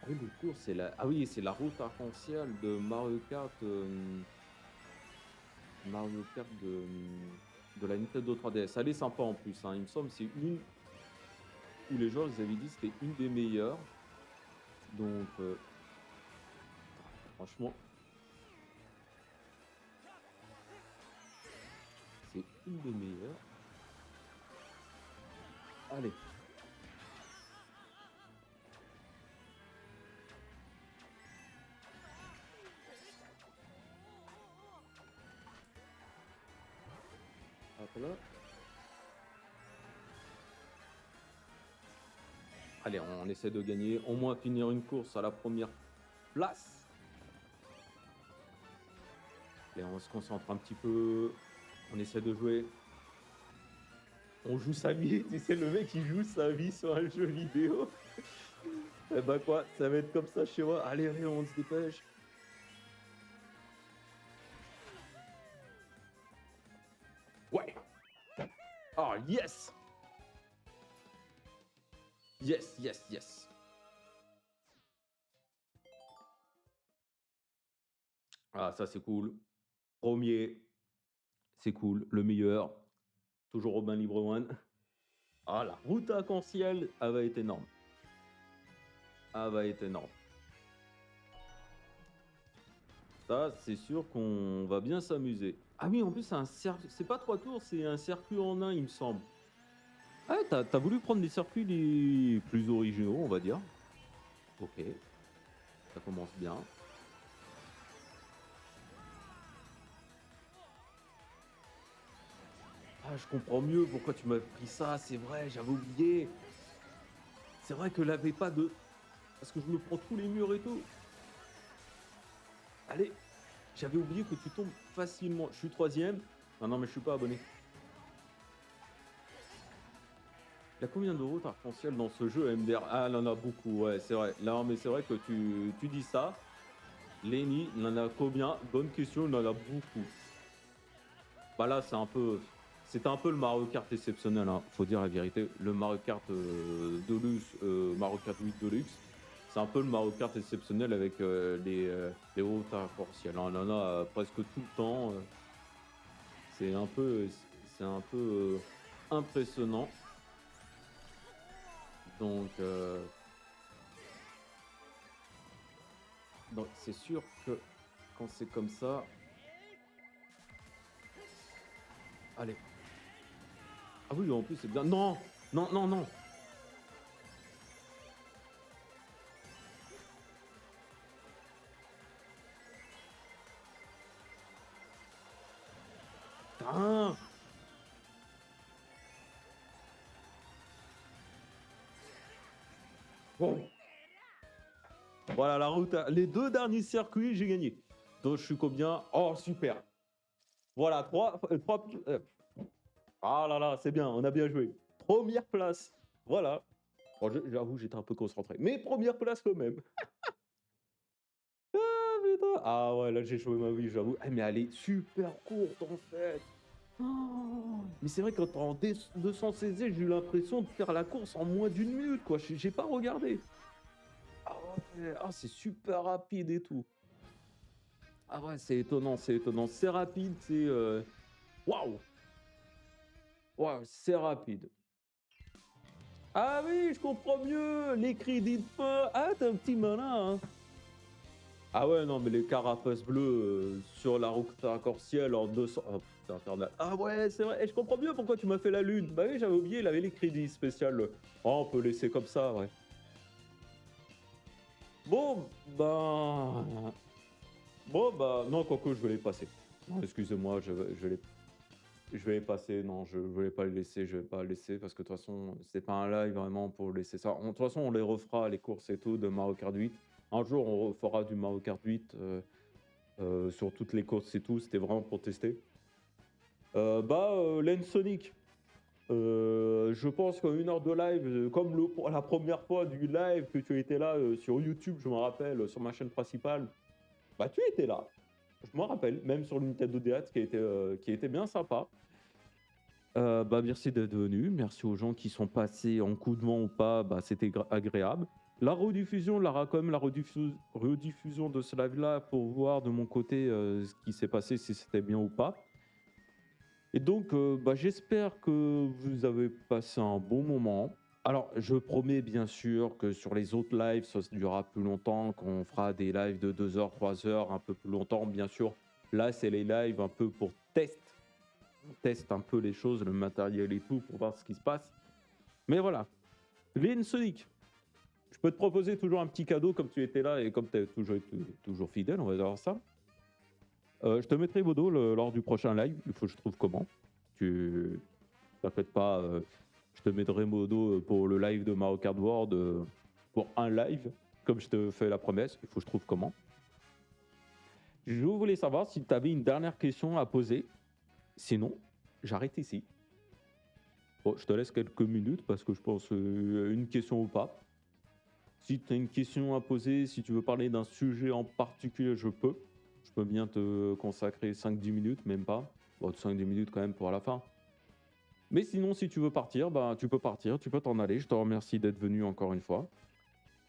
Ah oui, une course, c'est la. Ah oui, c'est la route arc-en-ciel de Mario Kart. Mario Kart de la Nintendo 3DS. Elle est sympa en plus. Hein. Il me semble que c'est une où les joueurs ils avaient dit que c'était une des meilleures. Donc, franchement, c'est une des meilleures. Allez. Hop là. Allez, on essaie de gagner, au moins finir une course à la première place. Allez, on se concentre un petit peu. On essaie de jouer. On joue sa vie. Tu sais, le mec, il joue sa vie sur un jeu vidéo. Eh ben quoi, ça va être comme ça chez moi. Allez, allez, on se dépêche. Ouais. Oh, yes. Yes, yes, yes. Ah, ça, c'est cool. Premier, c'est cool. Le meilleur, toujours Robin Librewan. Ah, la route arc-en-ciel, elle va être énorme. Elle va être énorme. Ça, c'est sûr qu'on va bien s'amuser. Ah oui, en plus, c'est pas 3 tours, c'est un circuit en un, il me semble. Ah, ouais, t'as voulu prendre des circuits les plus originaux, on va dire. Ok, ça commence bien. Ah, je comprends mieux pourquoi tu m'as pris ça, c'est vrai, j'avais oublié. C'est vrai que l'avait pas de... Parce que je me prends tous les murs et tout. Allez, j'avais oublié que tu tombes facilement. Je suis troisième. Ah non, mais je suis pas abonné. Il y a combien de routes arc-en-ciel dans ce jeu MDR? Ah, il en a beaucoup, ouais, c'est vrai. Non, mais c'est vrai que tu dis ça. Lenny, il en a combien? Bonne question, il en a beaucoup. Bah là, c'était un peu le Mario Kart exceptionnel, hein. Faut dire la vérité. Le Mario Kart Deluxe, Mario Kart 8 Deluxe, c'est un peu le Mario Kart exceptionnel avec les routes arc-en-ciel, hein. On en a presque tout le temps. C'est un peu, c'est un peu impressionnant. Donc, c'est sûr que quand c'est comme ça, allez. Ah oui, en plus c'est bien. Non, non, non, non. Putain. Bon. Voilà la route. Les 2 derniers circuits, j'ai gagné. Donc je suis combien? Oh super. Voilà, 3. Ah là là, c'est bien, on a bien joué. Première place. Voilà. Bon, j'avoue, j'étais un peu concentré. Mais première place quand même. Ah putain. Ah ouais, là j'ai joué ma vie, j'avoue. Ah, mais elle est super courte en fait. Oh, mais c'est vrai, quand t'es en 216, j'ai eu l'impression de faire la course en moins d'une minute, quoi. J'ai pas regardé. Ah ouais, ah, c'est super rapide et tout. Ah ouais, c'est étonnant, c'est étonnant. C'est rapide, c'est... Waouh! Waouh, c'est rapide. Ah oui, je comprends mieux. Les crédits de fin. Ah, t'es un petit malin, hein. Ah ouais, non, mais les carapaces bleues sur la route arc-en-ciel en 200... Oh, c'est infernal. Ah ouais, c'est vrai. Et je comprends mieux pourquoi tu m'as fait la lune. Bah oui, j'avais oublié, il avait les crédits spéciaux. Oh, on peut laisser comme ça, ouais. Bon, ben... Bon, bah... Non, quoique, je vais les passer. Non, excusez-moi, je vais les passer. Non, je vais pas les laisser, je vais pas les laisser parce que de toute façon, c'est pas un live vraiment pour laisser ça. De toute façon, on les refera, les courses et tout, de Mario Kart 8. Un jour, on refera du Mario Kart 8 sur toutes les courses et tout. C'était vraiment pour tester. Lens Sonic. Je pense qu'en 1 heure de live, comme pour la première fois du live que tu étais là sur YouTube, je me rappelle, sur ma chaîne principale, bah tu étais là. Je me rappelle, même sur le Nintendo DS qui était bien sympa. Bah merci d'être venu. Merci aux gens qui sont passés en coup de vent ou pas, bah c'était agréable. La rediffusion, Lara, quand même la rediffusion de ce live-là pour voir de mon côté ce qui s'est passé, si c'était bien ou pas. Et donc, bah, j'espère que vous avez passé un bon moment. Alors, je promets bien sûr que sur les autres lives, ça se durera plus longtemps, qu'on fera des lives de 2 heures, 3 heures, un peu plus longtemps, bien sûr. Là, c'est les lives un peu pour test. On teste un peu les choses, le matériel et tout, pour voir ce qui se passe. Mais voilà. Lynn Sonic, je peux te proposer toujours un petit cadeau comme tu étais là et comme tu es toujours fidèle, on va dire ça. Je te mettrai Bodo lors du prochain live. Il faut que je trouve comment. Tu t'inquiète pas, Je te mettrai modo pour le live de Mario Kart World, pour un live, comme je te fais la promesse. Il faut que je trouve comment. Je voulais savoir si tu avais une dernière question à poser. Sinon, j'arrête ici. Bon, je te laisse quelques minutes parce que je pense une question ou pas. Si tu as une question à poser, si tu veux parler d'un sujet en particulier, je peux. Je peux bien te consacrer 5-10 minutes, même pas. Bon, 5-10 minutes quand même pour la fin. Mais sinon, si tu veux partir, bah, tu peux partir, tu peux t'en aller. Je te remercie d'être venu encore une fois.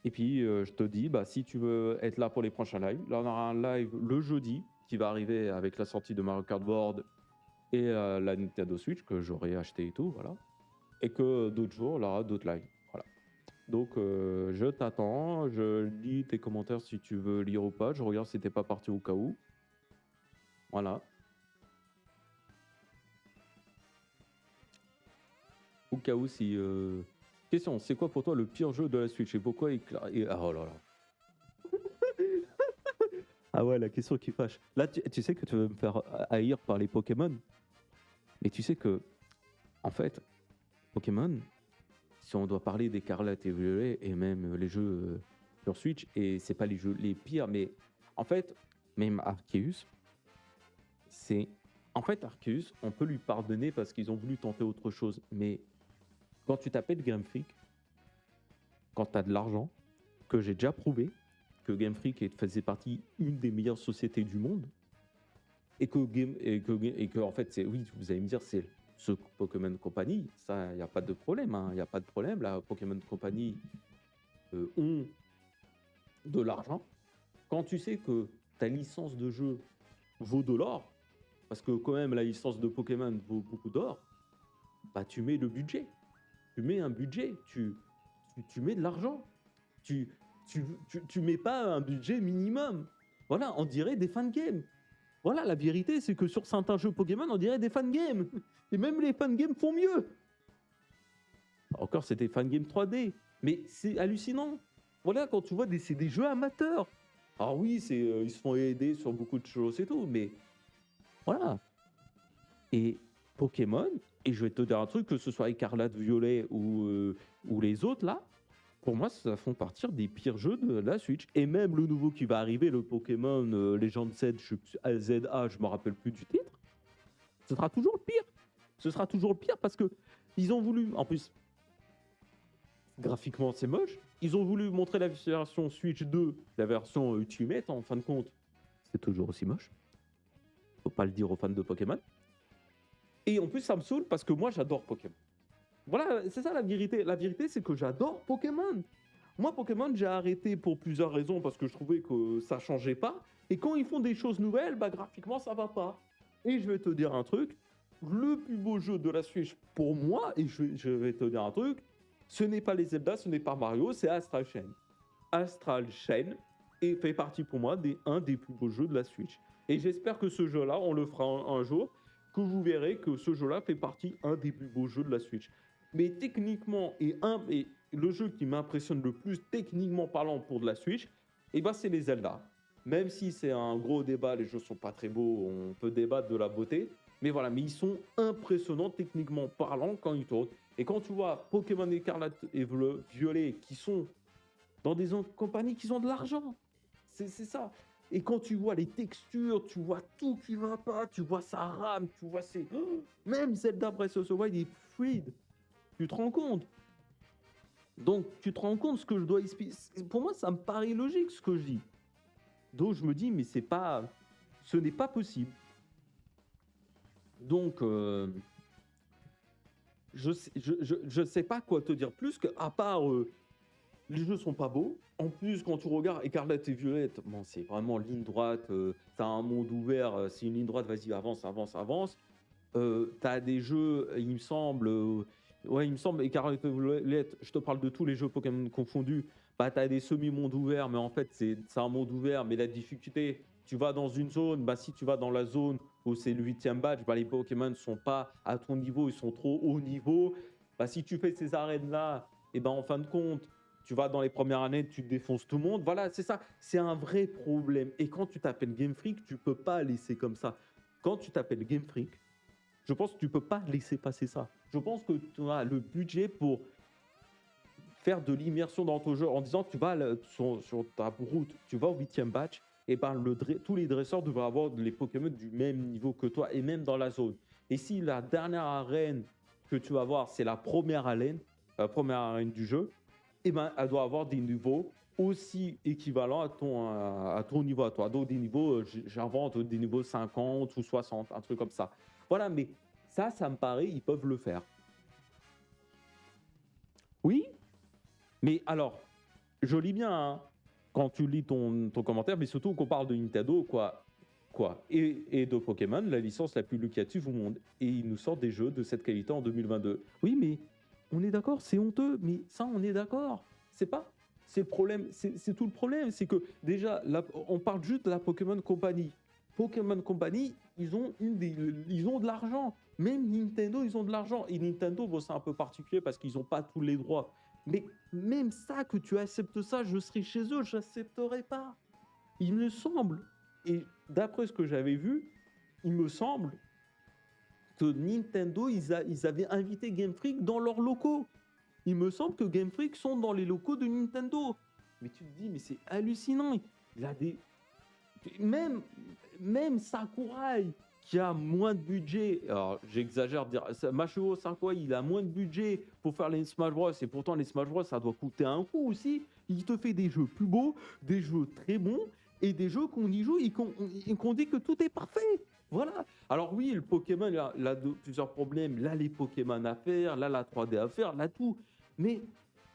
Et puis, je te dis, bah, si tu veux être là pour les prochains lives, là, on aura un live le jeudi qui va arriver avec la sortie de Mario Kart World et la Nintendo Switch que j'aurai acheté et tout, voilà. Et que d'autres jours, il y aura d'autres lives. Voilà. Donc, je t'attends. Je lis tes commentaires si tu veux lire ou pas. Je regarde si t'es pas parti au cas où. Voilà. Au cas où si... Question, c'est quoi pour toi le pire jeu de la Switch et pourquoi oh là là. Ah ouais, la question qui fâche. Là, tu sais que tu veux me faire haïr par les Pokémon. Mais tu sais que, en fait, Pokémon, si on doit parler d'Écarlate et Violet et même les jeux sur Switch, et c'est pas les jeux les pires, mais en fait, même Arceus, c'est... En fait, Arceus, on peut lui pardonner parce qu'ils ont voulu tenter autre chose. Mais quand tu t'appelles Game Freak, quand tu as de l'argent, que j'ai déjà prouvé que Game Freak faisait partie une des meilleures sociétés du monde, et que en fait, c'est, oui, vous allez me dire, c'est ce Pokémon Company, ça, il n'y a pas de problème, il n'y a pas de problème. La Pokémon Company ont de l'argent. Quand tu sais que ta licence de jeu vaut de l'or, parce que quand même la licence de Pokémon vaut beaucoup d'or, bah tu mets le budget. Tu mets un budget, tu mets de l'argent. Tu mets pas un budget minimum. Voilà, on dirait des fan games. Voilà, la vérité, c'est que sur certains jeux Pokémon, on dirait des fan games. Et même les fan games font mieux. Encore, c'est des fan games 3D. Mais c'est hallucinant. Voilà, quand tu vois, c'est des jeux amateurs. Alors oui, ils se font aider sur beaucoup de choses et tout, mais voilà. Et Pokémon, et je vais te dire un truc, que ce soit Écarlate, Violet ou les autres là, pour moi, ça font partir des pires jeux de la Switch. Et même le nouveau qui va arriver, le Pokémon Legend Z, ZA, je me rappelle plus du titre, ce sera toujours le pire. Ce sera toujours le pire parce que ils ont voulu, en plus, graphiquement c'est moche, ils ont voulu montrer la version Switch 2, la version Ultimate, en fin de compte, c'est toujours aussi moche. Faut pas le dire aux fans de Pokémon. Et en plus, ça me saoule parce que moi, j'adore Pokémon. Voilà, c'est ça la vérité. La vérité, c'est que j'adore Pokémon. Moi, Pokémon, j'ai arrêté pour plusieurs raisons parce que je trouvais que ça changeait pas. Et quand ils font des choses nouvelles, bah graphiquement, ça va pas. Et je vais te dire un truc, le plus beau jeu de la Switch pour moi, et je vais te dire un truc, ce n'est pas les Zelda, ce n'est pas Mario, c'est Astral Chain. Astral Chain fait partie pour moi un des plus beaux jeux de la Switch. Et j'espère que ce jeu-là, on le fera un jour, que vous verrez que ce jeu-là fait partie un des plus beaux jeux de la Switch. Mais techniquement, et le jeu qui m'impressionne le plus techniquement parlant pour de la Switch, c'est les Zelda. Même si c'est un gros débat, les jeux sont pas très beaux, on peut débattre de la beauté, mais voilà, mais ils sont impressionnants techniquement parlant quand ils tournent. Et quand tu vois Pokémon Écarlate et Violet qui sont dans des compagnies qui ont de l'argent, c'est ça. Et quand tu vois les textures, tu vois tout qui va pas, tu vois ça rame, tu vois même Zelda Breath of the Wild est fluide. Tu te rends compte? Donc, tu te rends compte ce que je dois expliquer. Pour moi, ça me paraît logique ce que je dis. Donc, je me dis, mais ce n'est pas possible. Donc, je sais pas quoi te dire plus qu'à part les jeux sont pas beaux. En plus, quand tu regardes Écarlate et Violette, bon, c'est vraiment ligne droite. T'as un monde ouvert, c'est une ligne droite. Vas-y, avance, avance, avance. T'as des jeux, il me semble, Écarlate et Violette, je te parle de tous les jeux Pokémon confondus, bah t'as des semi-mondes ouverts, mais en fait c'est un monde ouvert, mais la difficulté, tu vas dans une zone, bah si tu vas dans la zone où c'est le 8e badge, bah les Pokémon ne sont pas à ton niveau, ils sont trop haut niveau, bah si tu fais ces arènes-là, et ben en fin de compte, tu vas dans les premières années, tu défonces tout le monde, voilà, c'est ça, c'est un vrai problème. Et quand tu t'appelles Game Freak, tu peux pas laisser comme ça. Quand tu t'appelles Game Freak, Je pense que tu peux pas laisser passer ça. Je pense que tu as le budget pour faire de l'immersion dans ton jeu en disant que tu vas sur ta route, tu vas au 8e batch, et ben tous les dresseurs devraient avoir les Pokémon du même niveau que toi et même dans la zone. Et si la dernière arène que tu vas voir, c'est la première arène du jeu, et ben elle doit avoir des niveaux aussi équivalents à ton niveau à toi. Donc des niveaux, j'invente des niveaux 50 ou 60, un truc comme ça. Voilà, mais ça me paraît, ils peuvent le faire. Oui, mais alors, je lis bien, hein, quand tu lis ton commentaire, mais surtout qu'on parle de Nintendo, et de Pokémon, la licence la plus lucrative au monde. Et ils nous sortent des jeux de cette qualité en 2022. Oui, mais on est d'accord, c'est honteux, mais ça, on est d'accord. C'est pas. C'est le problème, c'est tout le problème. C'est que déjà, on parle juste de la Pokémon Company. Pokémon Company, ils ont de l'argent. Même Nintendo, ils ont de l'argent. Et Nintendo, bon, c'est un peu particulier parce qu'ils n'ont pas tous les droits. Mais même ça, que tu acceptes ça, je serai chez eux, je n'accepterai pas. Il me semble, et d'après ce que j'avais vu, il me semble que Nintendo, ils avaient invité Game Freak dans leurs locaux. Il me semble que Game Freak sont dans les locaux de Nintendo. Mais tu te dis, mais c'est hallucinant. Il a des... Même, même Sakurai, qui a moins de budget, alors j'exagère de dire, Masahiro Sakurai, il a moins de budget pour faire les Smash Bros. Et pourtant, les Smash Bros, ça doit coûter un coup aussi. Il te fait des jeux plus beaux, des jeux très bons, et des jeux qu'on y joue et qu'on dit que tout est parfait. Voilà. Alors oui, le Pokémon, il a plusieurs problèmes. Là, les Pokémon à faire, là, la 3D à faire, là, tout. Mais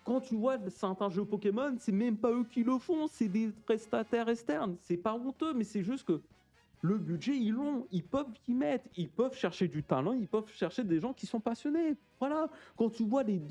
quand tu vois certains jeux Pokémon, c'est même pas eux qui le font, c'est des prestataires externes. C'est pas honteux, mais c'est juste que le budget, ils l'ont, ils peuvent y mettre, ils peuvent chercher du talent, ils peuvent chercher des gens qui sont passionnés. Voilà. Quand tu vois des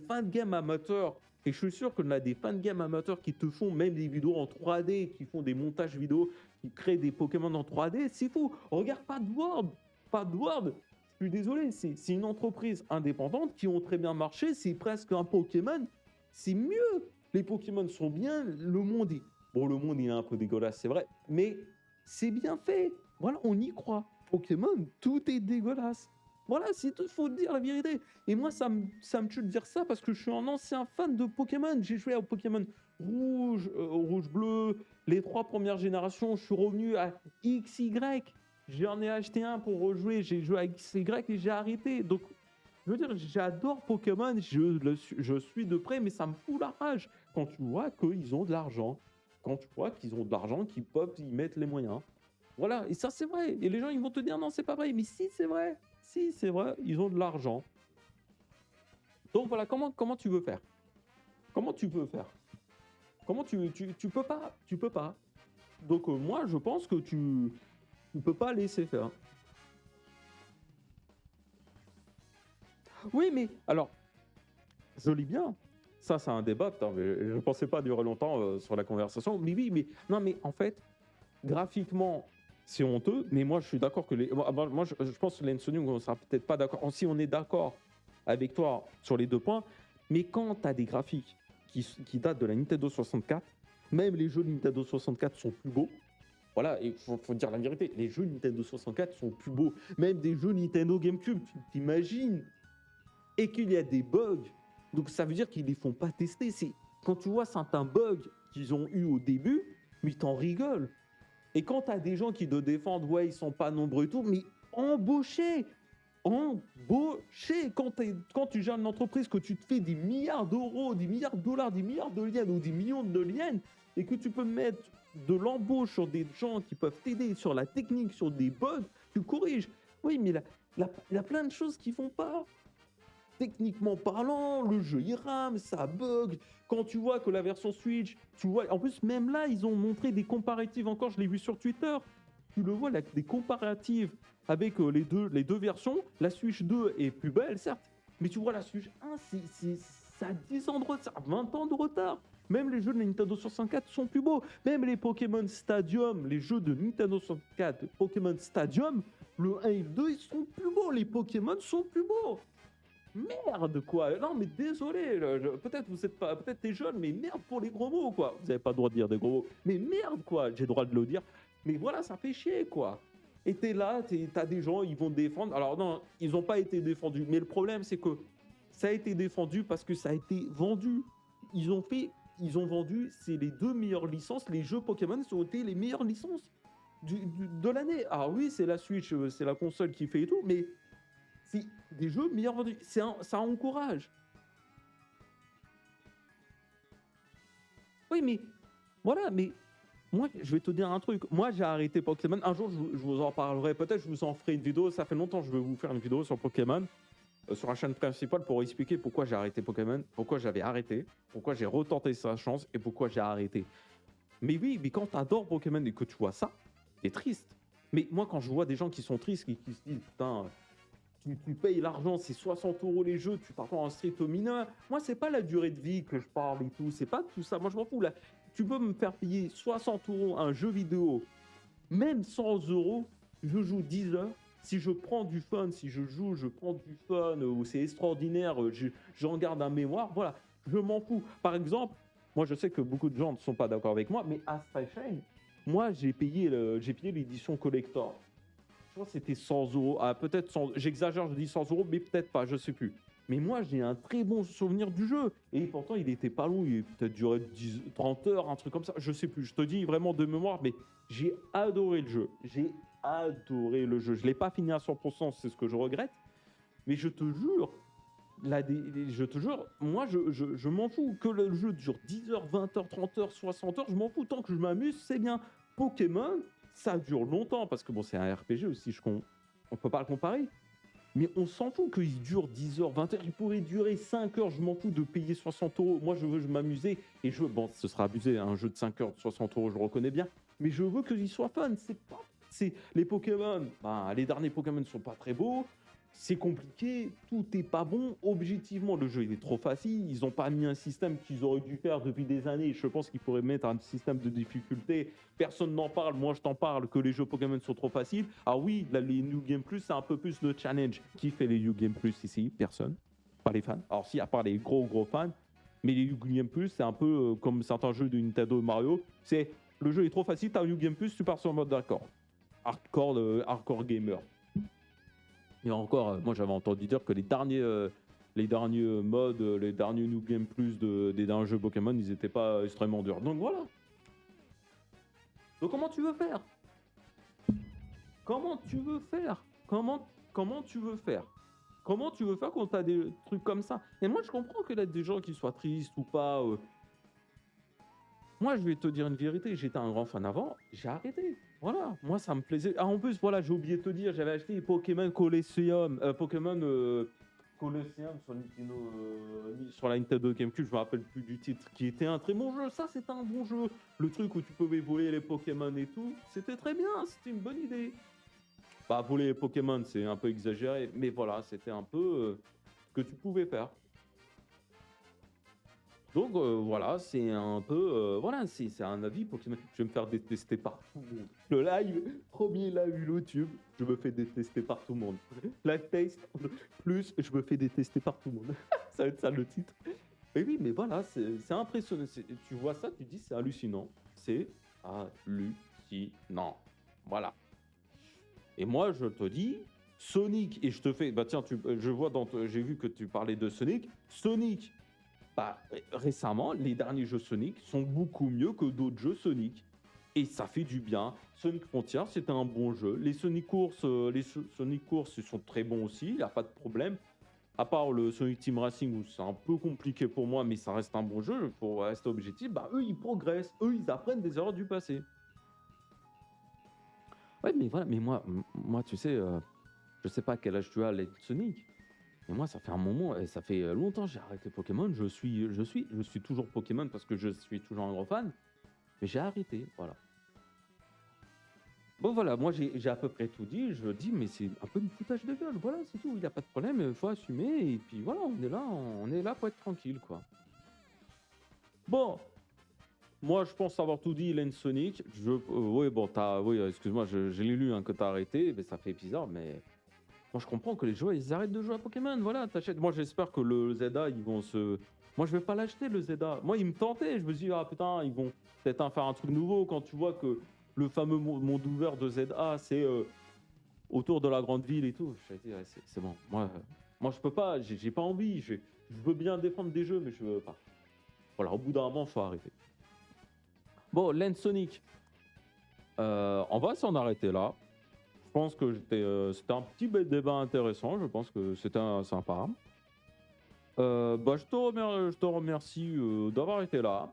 fans de game amateurs, et je suis sûr qu'on a des fans de game amateurs qui te font même des vidéos en 3D, qui font des montages vidéo, qui créent des Pokémon en 3D, c'est fou. Regarde Padward. Padward, je suis désolé, c'est une entreprise indépendante qui ont très bien marché, c'est presque un Pokémon. C'est mieux. Les Pokémon sont bien, le monde est... Bon, le monde il est un peu dégueulasse, c'est vrai, mais c'est bien fait. Voilà, on y croit. Pokémon, tout est dégueulasse. Voilà, il faut dire la vérité. Et moi, ça me tue de dire ça parce que je suis un ancien fan de Pokémon. J'ai joué à Pokémon rouge, rouge-bleu, les 3 premières générations. Je suis revenu à XY. J'en ai acheté un pour rejouer. J'ai joué à XY et j'ai arrêté. Donc, je veux dire, j'adore Pokémon. Je suis de près, mais ça me fout la rage quand tu vois qu'ils ont de l'argent. Quand tu vois qu'ils ont de l'argent, qu'ils peuvent y mettre les moyens. Voilà, et ça c'est vrai. Et les gens ils vont te dire non, c'est pas vrai. Mais si, c'est vrai. Si, c'est vrai, ils ont de l'argent. Donc voilà, comment tu veux faire? Comment tu peux faire? Comment tu peux pas? Tu peux pas. Donc moi, je pense que tu peux pas laisser faire. Oui, mais alors, je lis bien. Ça, c'est un débat. Putain, mais je ne pensais pas durer longtemps sur la conversation. Mais oui, mais non, mais en fait, graphiquement, c'est honteux. Mais moi, je suis d'accord que moi, je pense que l'Ensonium, on sera peut-être pas d'accord. Si on est d'accord avec toi sur les 2 points, mais quand tu as des graphiques qui datent de la Nintendo 64, même les jeux de Nintendo 64 sont plus beaux. Voilà, il faut dire la vérité, les jeux Nintendo 64 sont plus beaux. Même des jeux Nintendo GameCube, tu t'imagines? Et qu'il y a des bugs. Donc ça veut dire qu'ils ne les font pas tester. C'est quand tu vois certains bugs qu'ils ont eu au début, mais t'en rigoles. Et quand tu as des gens qui te défendent, ouais, ils sont pas nombreux et tout, mais embauchez. Embaucher quand tu gères une entreprise, que tu te fais des milliards d'euros, des milliards de dollars, des milliards de liens ou des millions de liens, et que tu peux mettre de l'embauche sur des gens qui peuvent t'aider sur la technique, sur des bugs, tu corriges. Oui, mais il y a plein de choses qui font pas. Techniquement parlant, le jeu il rame, ça bug. Quand tu vois que la version Switch, tu vois, en plus même là, ils ont montré des comparatifs encore, je l'ai vu sur Twitter. Tu le vois, là, des comparatifs avec les deux versions. La Switch 2 est plus belle, certes, mais tu vois, la Switch 1, ça a 10 ans de retard, 20 ans de retard. Même les jeux de la Nintendo 64 sont plus beaux. Même les Pokémon Stadium, les jeux de Nintendo 64, Pokémon Stadium, le 1 et le 2, ils sont plus beaux. Les Pokémon sont plus beaux. Merde, quoi. Non, mais désolé. Peut-être vous êtes pas, peut-être t'es jeune, mais merde pour les gros mots, quoi. Vous avez pas le droit de dire des gros mots. Mais merde, quoi. J'ai le droit de le dire. Mais voilà, ça fait chier, quoi. Et tu es là, tu as des gens, ils vont te défendre. Alors non, ils n'ont pas été défendus. Mais le problème, c'est que ça a été défendu parce que ça a été vendu. Ils ont fait, ils ont vendu, c'est les 2 meilleures licences. Les jeux Pokémon ont été les meilleures licences de l'année. Alors oui, c'est la Switch, c'est la console qui fait et tout, mais c'est des jeux meilleurs vendus. Ça encourage. Oui, mais voilà, mais moi, je vais te dire un truc. Moi, j'ai arrêté Pokémon. Un jour, je vous en parlerai. Peut-être je vous en ferai une vidéo. Ça fait longtemps que je veux vous faire une vidéo sur Pokémon, sur la chaîne principale pour expliquer pourquoi j'ai arrêté Pokémon, pourquoi j'avais arrêté, pourquoi j'ai retenté sa chance et pourquoi j'ai arrêté. Mais oui, mais quand tu adores Pokémon et que tu vois ça, t'es triste. Mais moi, quand je vois des gens qui sont tristes, qui se disent, putain, tu payes l'argent, c'est 60 € les jeux, tu t'attends un strict minimum. Moi, c'est pas la durée de vie que je parle et tout, c'est pas tout ça. Moi, je m'en fous. Là, tu peux me faire payer 60 € un jeu vidéo, même 100 €, je joue 10 heures. Si je prends du fun, si je joue, je prends du fun, ou c'est extraordinaire, j'en garde un mémoire, voilà, je m'en fous. Par exemple, moi, je sais que beaucoup de gens ne sont pas d'accord avec moi, mais Astral Chain, moi, j'ai payé l'édition collector. Je crois que c'était 100 €. Ah, peut-être 100, j'exagère, je dis 100 €, mais peut-être pas, je sais plus. Mais moi, j'ai un très bon souvenir du jeu. Et pourtant, il était pas long, il a peut-être duré 10, 30 heures, un truc comme ça, je sais plus. Je te dis vraiment de mémoire, mais j'ai adoré le jeu. J'ai adoré le jeu. Je l'ai pas fini à 100%, c'est ce que je regrette. Mais je te jure, je te jure, moi, je m'en fous. Que le jeu dure 10 heures, 20 heures, 30 heures, 60 heures, je m'en fous. Tant que je m'amuse, c'est bien. Pokémon, ça dure longtemps, parce que bon, c'est un RPG aussi, on peut pas le comparer. Mais on s'en fout qu'il dure 10 heures, 20 heures. Il pourrait durer 5 heures, je m'en fous de payer 60 €. Moi, je veux m'amuser. Et bon, ce sera abusé, hein, un jeu de 5 heures, 60 €, je le reconnais bien. Mais je veux qu'il soit fun. Les Pokémon, ben, les derniers Pokémon ne sont pas très beaux. C'est compliqué, tout est pas bon. Objectivement, le jeu il est trop facile. Ils n'ont pas mis un système qu'ils auraient dû faire depuis des années. Je pense qu'ils pourraient mettre un système de difficulté. Personne n'en parle. Moi, je t'en parle que les jeux Pokémon sont trop faciles. Ah oui, là, les New Game Plus, c'est un peu plus de challenge. Qui fait les New Game Plus ici? Personne. Pas les fans. Alors, si, à part les gros fans. Mais les New Game Plus, c'est un peu comme certains jeux de Nintendo Mario. C'est le jeu est trop facile, t'as un New Game Plus, tu pars sur le mode d'accord. Hardcore gamer. Et encore, moi j'avais entendu dire que les derniers modes, les derniers New Game Plus des derniers jeux Pokémon, ils n'étaient pas extrêmement durs. Donc voilà. Donc comment tu veux faire? Comment tu veux faire? Comment tu veux faire? Comment tu veux faire quand tu as des trucs comme ça? Et moi je comprends que là des gens qui soient tristes ou pas. Moi je vais te dire une vérité, j'étais un grand fan avant, j'ai arrêté. Voilà, moi ça me plaisait. Ah, en plus, voilà, j'ai oublié de te dire, j'avais acheté Pokémon Colosseum, Colosseum sur Nintendo, sur la Nintendo GameCube, je me rappelle plus du titre, qui était un très bon jeu. Ça, c'était un bon jeu. Le truc où tu pouvais voler les Pokémon et tout, c'était très bien, c'était une bonne idée. Bah, voler les Pokémon, c'est un peu exagéré, mais voilà, c'était un peu ce que tu pouvais faire. Donc voilà, c'est un peu, voilà, c'est un avis Pokémon. Je vais me faire détester par tout le monde. Le live, premier live YouTube, je me fais détester par tout le monde. Live taste, plus je me fais détester par tout le monde. Ça va être ça le titre. Et oui, mais voilà, c'est impressionnant. Tu vois ça, tu dis c'est hallucinant. C'est hallucinant. Voilà. Et moi, je te dis, Sonic, et je te fais, bah tiens, je vois j'ai vu que tu parlais de Sonic. Sonic, bah, récemment, les derniers jeux Sonic sont beaucoup mieux que d'autres jeux Sonic. Et ça fait du bien. Sonic Frontier, c'était un bon jeu. Les Sonic Course, Sonic Course, ils sont très bons aussi, il n'y a pas de problème. À part le Sonic Team Racing, où c'est un peu compliqué pour moi, mais ça reste un bon jeu, pour rester objectif, bah eux, ils progressent. Eux, ils apprennent des erreurs du passé. Ouais, mais voilà, mais moi tu sais, je sais pas quel âge tu as, Sonic. Mais moi, ça fait un moment, et ça fait longtemps que j'ai arrêté Pokémon. Je suis toujours Pokémon parce que je suis toujours un gros fan. Mais j'ai arrêté, voilà. Bon, voilà, moi j'ai à peu près tout dit. Je dis, mais c'est un peu du foutage de gueule. Voilà, c'est tout. Il n'y a pas de problème. Il faut assumer. Et puis voilà, on est là pour être tranquille, quoi. Bon, moi je pense avoir tout dit, Lens Sonic. Oui, bon, oui, excuse-moi, je l'ai lu hein, que t'as arrêté. Mais ça fait bizarre, mais. Moi, je comprends que les joueurs, ils arrêtent de jouer à Pokémon. Voilà, t'achètes. Moi, j'espère que le ZA, ils vont se. Moi, je vais pas l'acheter, le ZA. Moi, il me tentait. Je me dis, ah putain, ils vont peut-être faire un truc nouveau. Quand tu vois que le fameux monde ouvert de ZA, c'est autour de la grande ville et tout. Je dit: «Ouais, c'est bon, moi je peux pas, j'ai pas envie, je veux bien défendre des jeux, mais je veux pas». Voilà, au bout d'un moment, faut arrêter. Bon, Lens Sonic, on va s'en arrêter là. Je pense que c'était un petit débat intéressant, je pense que c'était un sympa. Bah, je te remercie, d'avoir été là.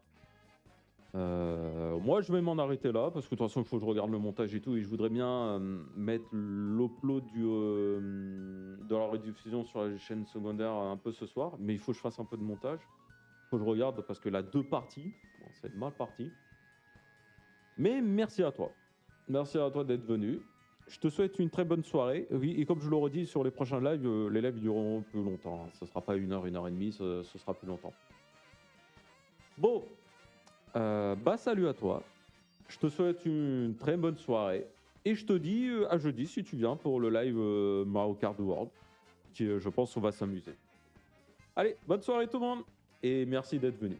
Moi, je vais m'en arrêter là parce que de toute façon, il faut que je regarde le montage et tout et je voudrais bien, mettre l'upload de la rediffusion sur la chaîne secondaire un peu ce soir, mais il faut que je fasse un peu de montage. Faut que je regarde parce que la 2 parties, bon, c'est mal parti. Mais merci à toi. Merci à toi d'être venu. Je te souhaite une très bonne soirée. Oui, et comme je le redis sur les prochains lives, les lives dureront plus longtemps, hein. Ce sera pas 1 heure et demie, ce sera plus longtemps. Bon, bah, salut à toi. Je te souhaite une très bonne soirée et je te dis, à jeudi si tu viens pour le live, Mario Kart World qui, je pense on va s'amuser. Allez, bonne soirée tout le monde et merci d'être venu.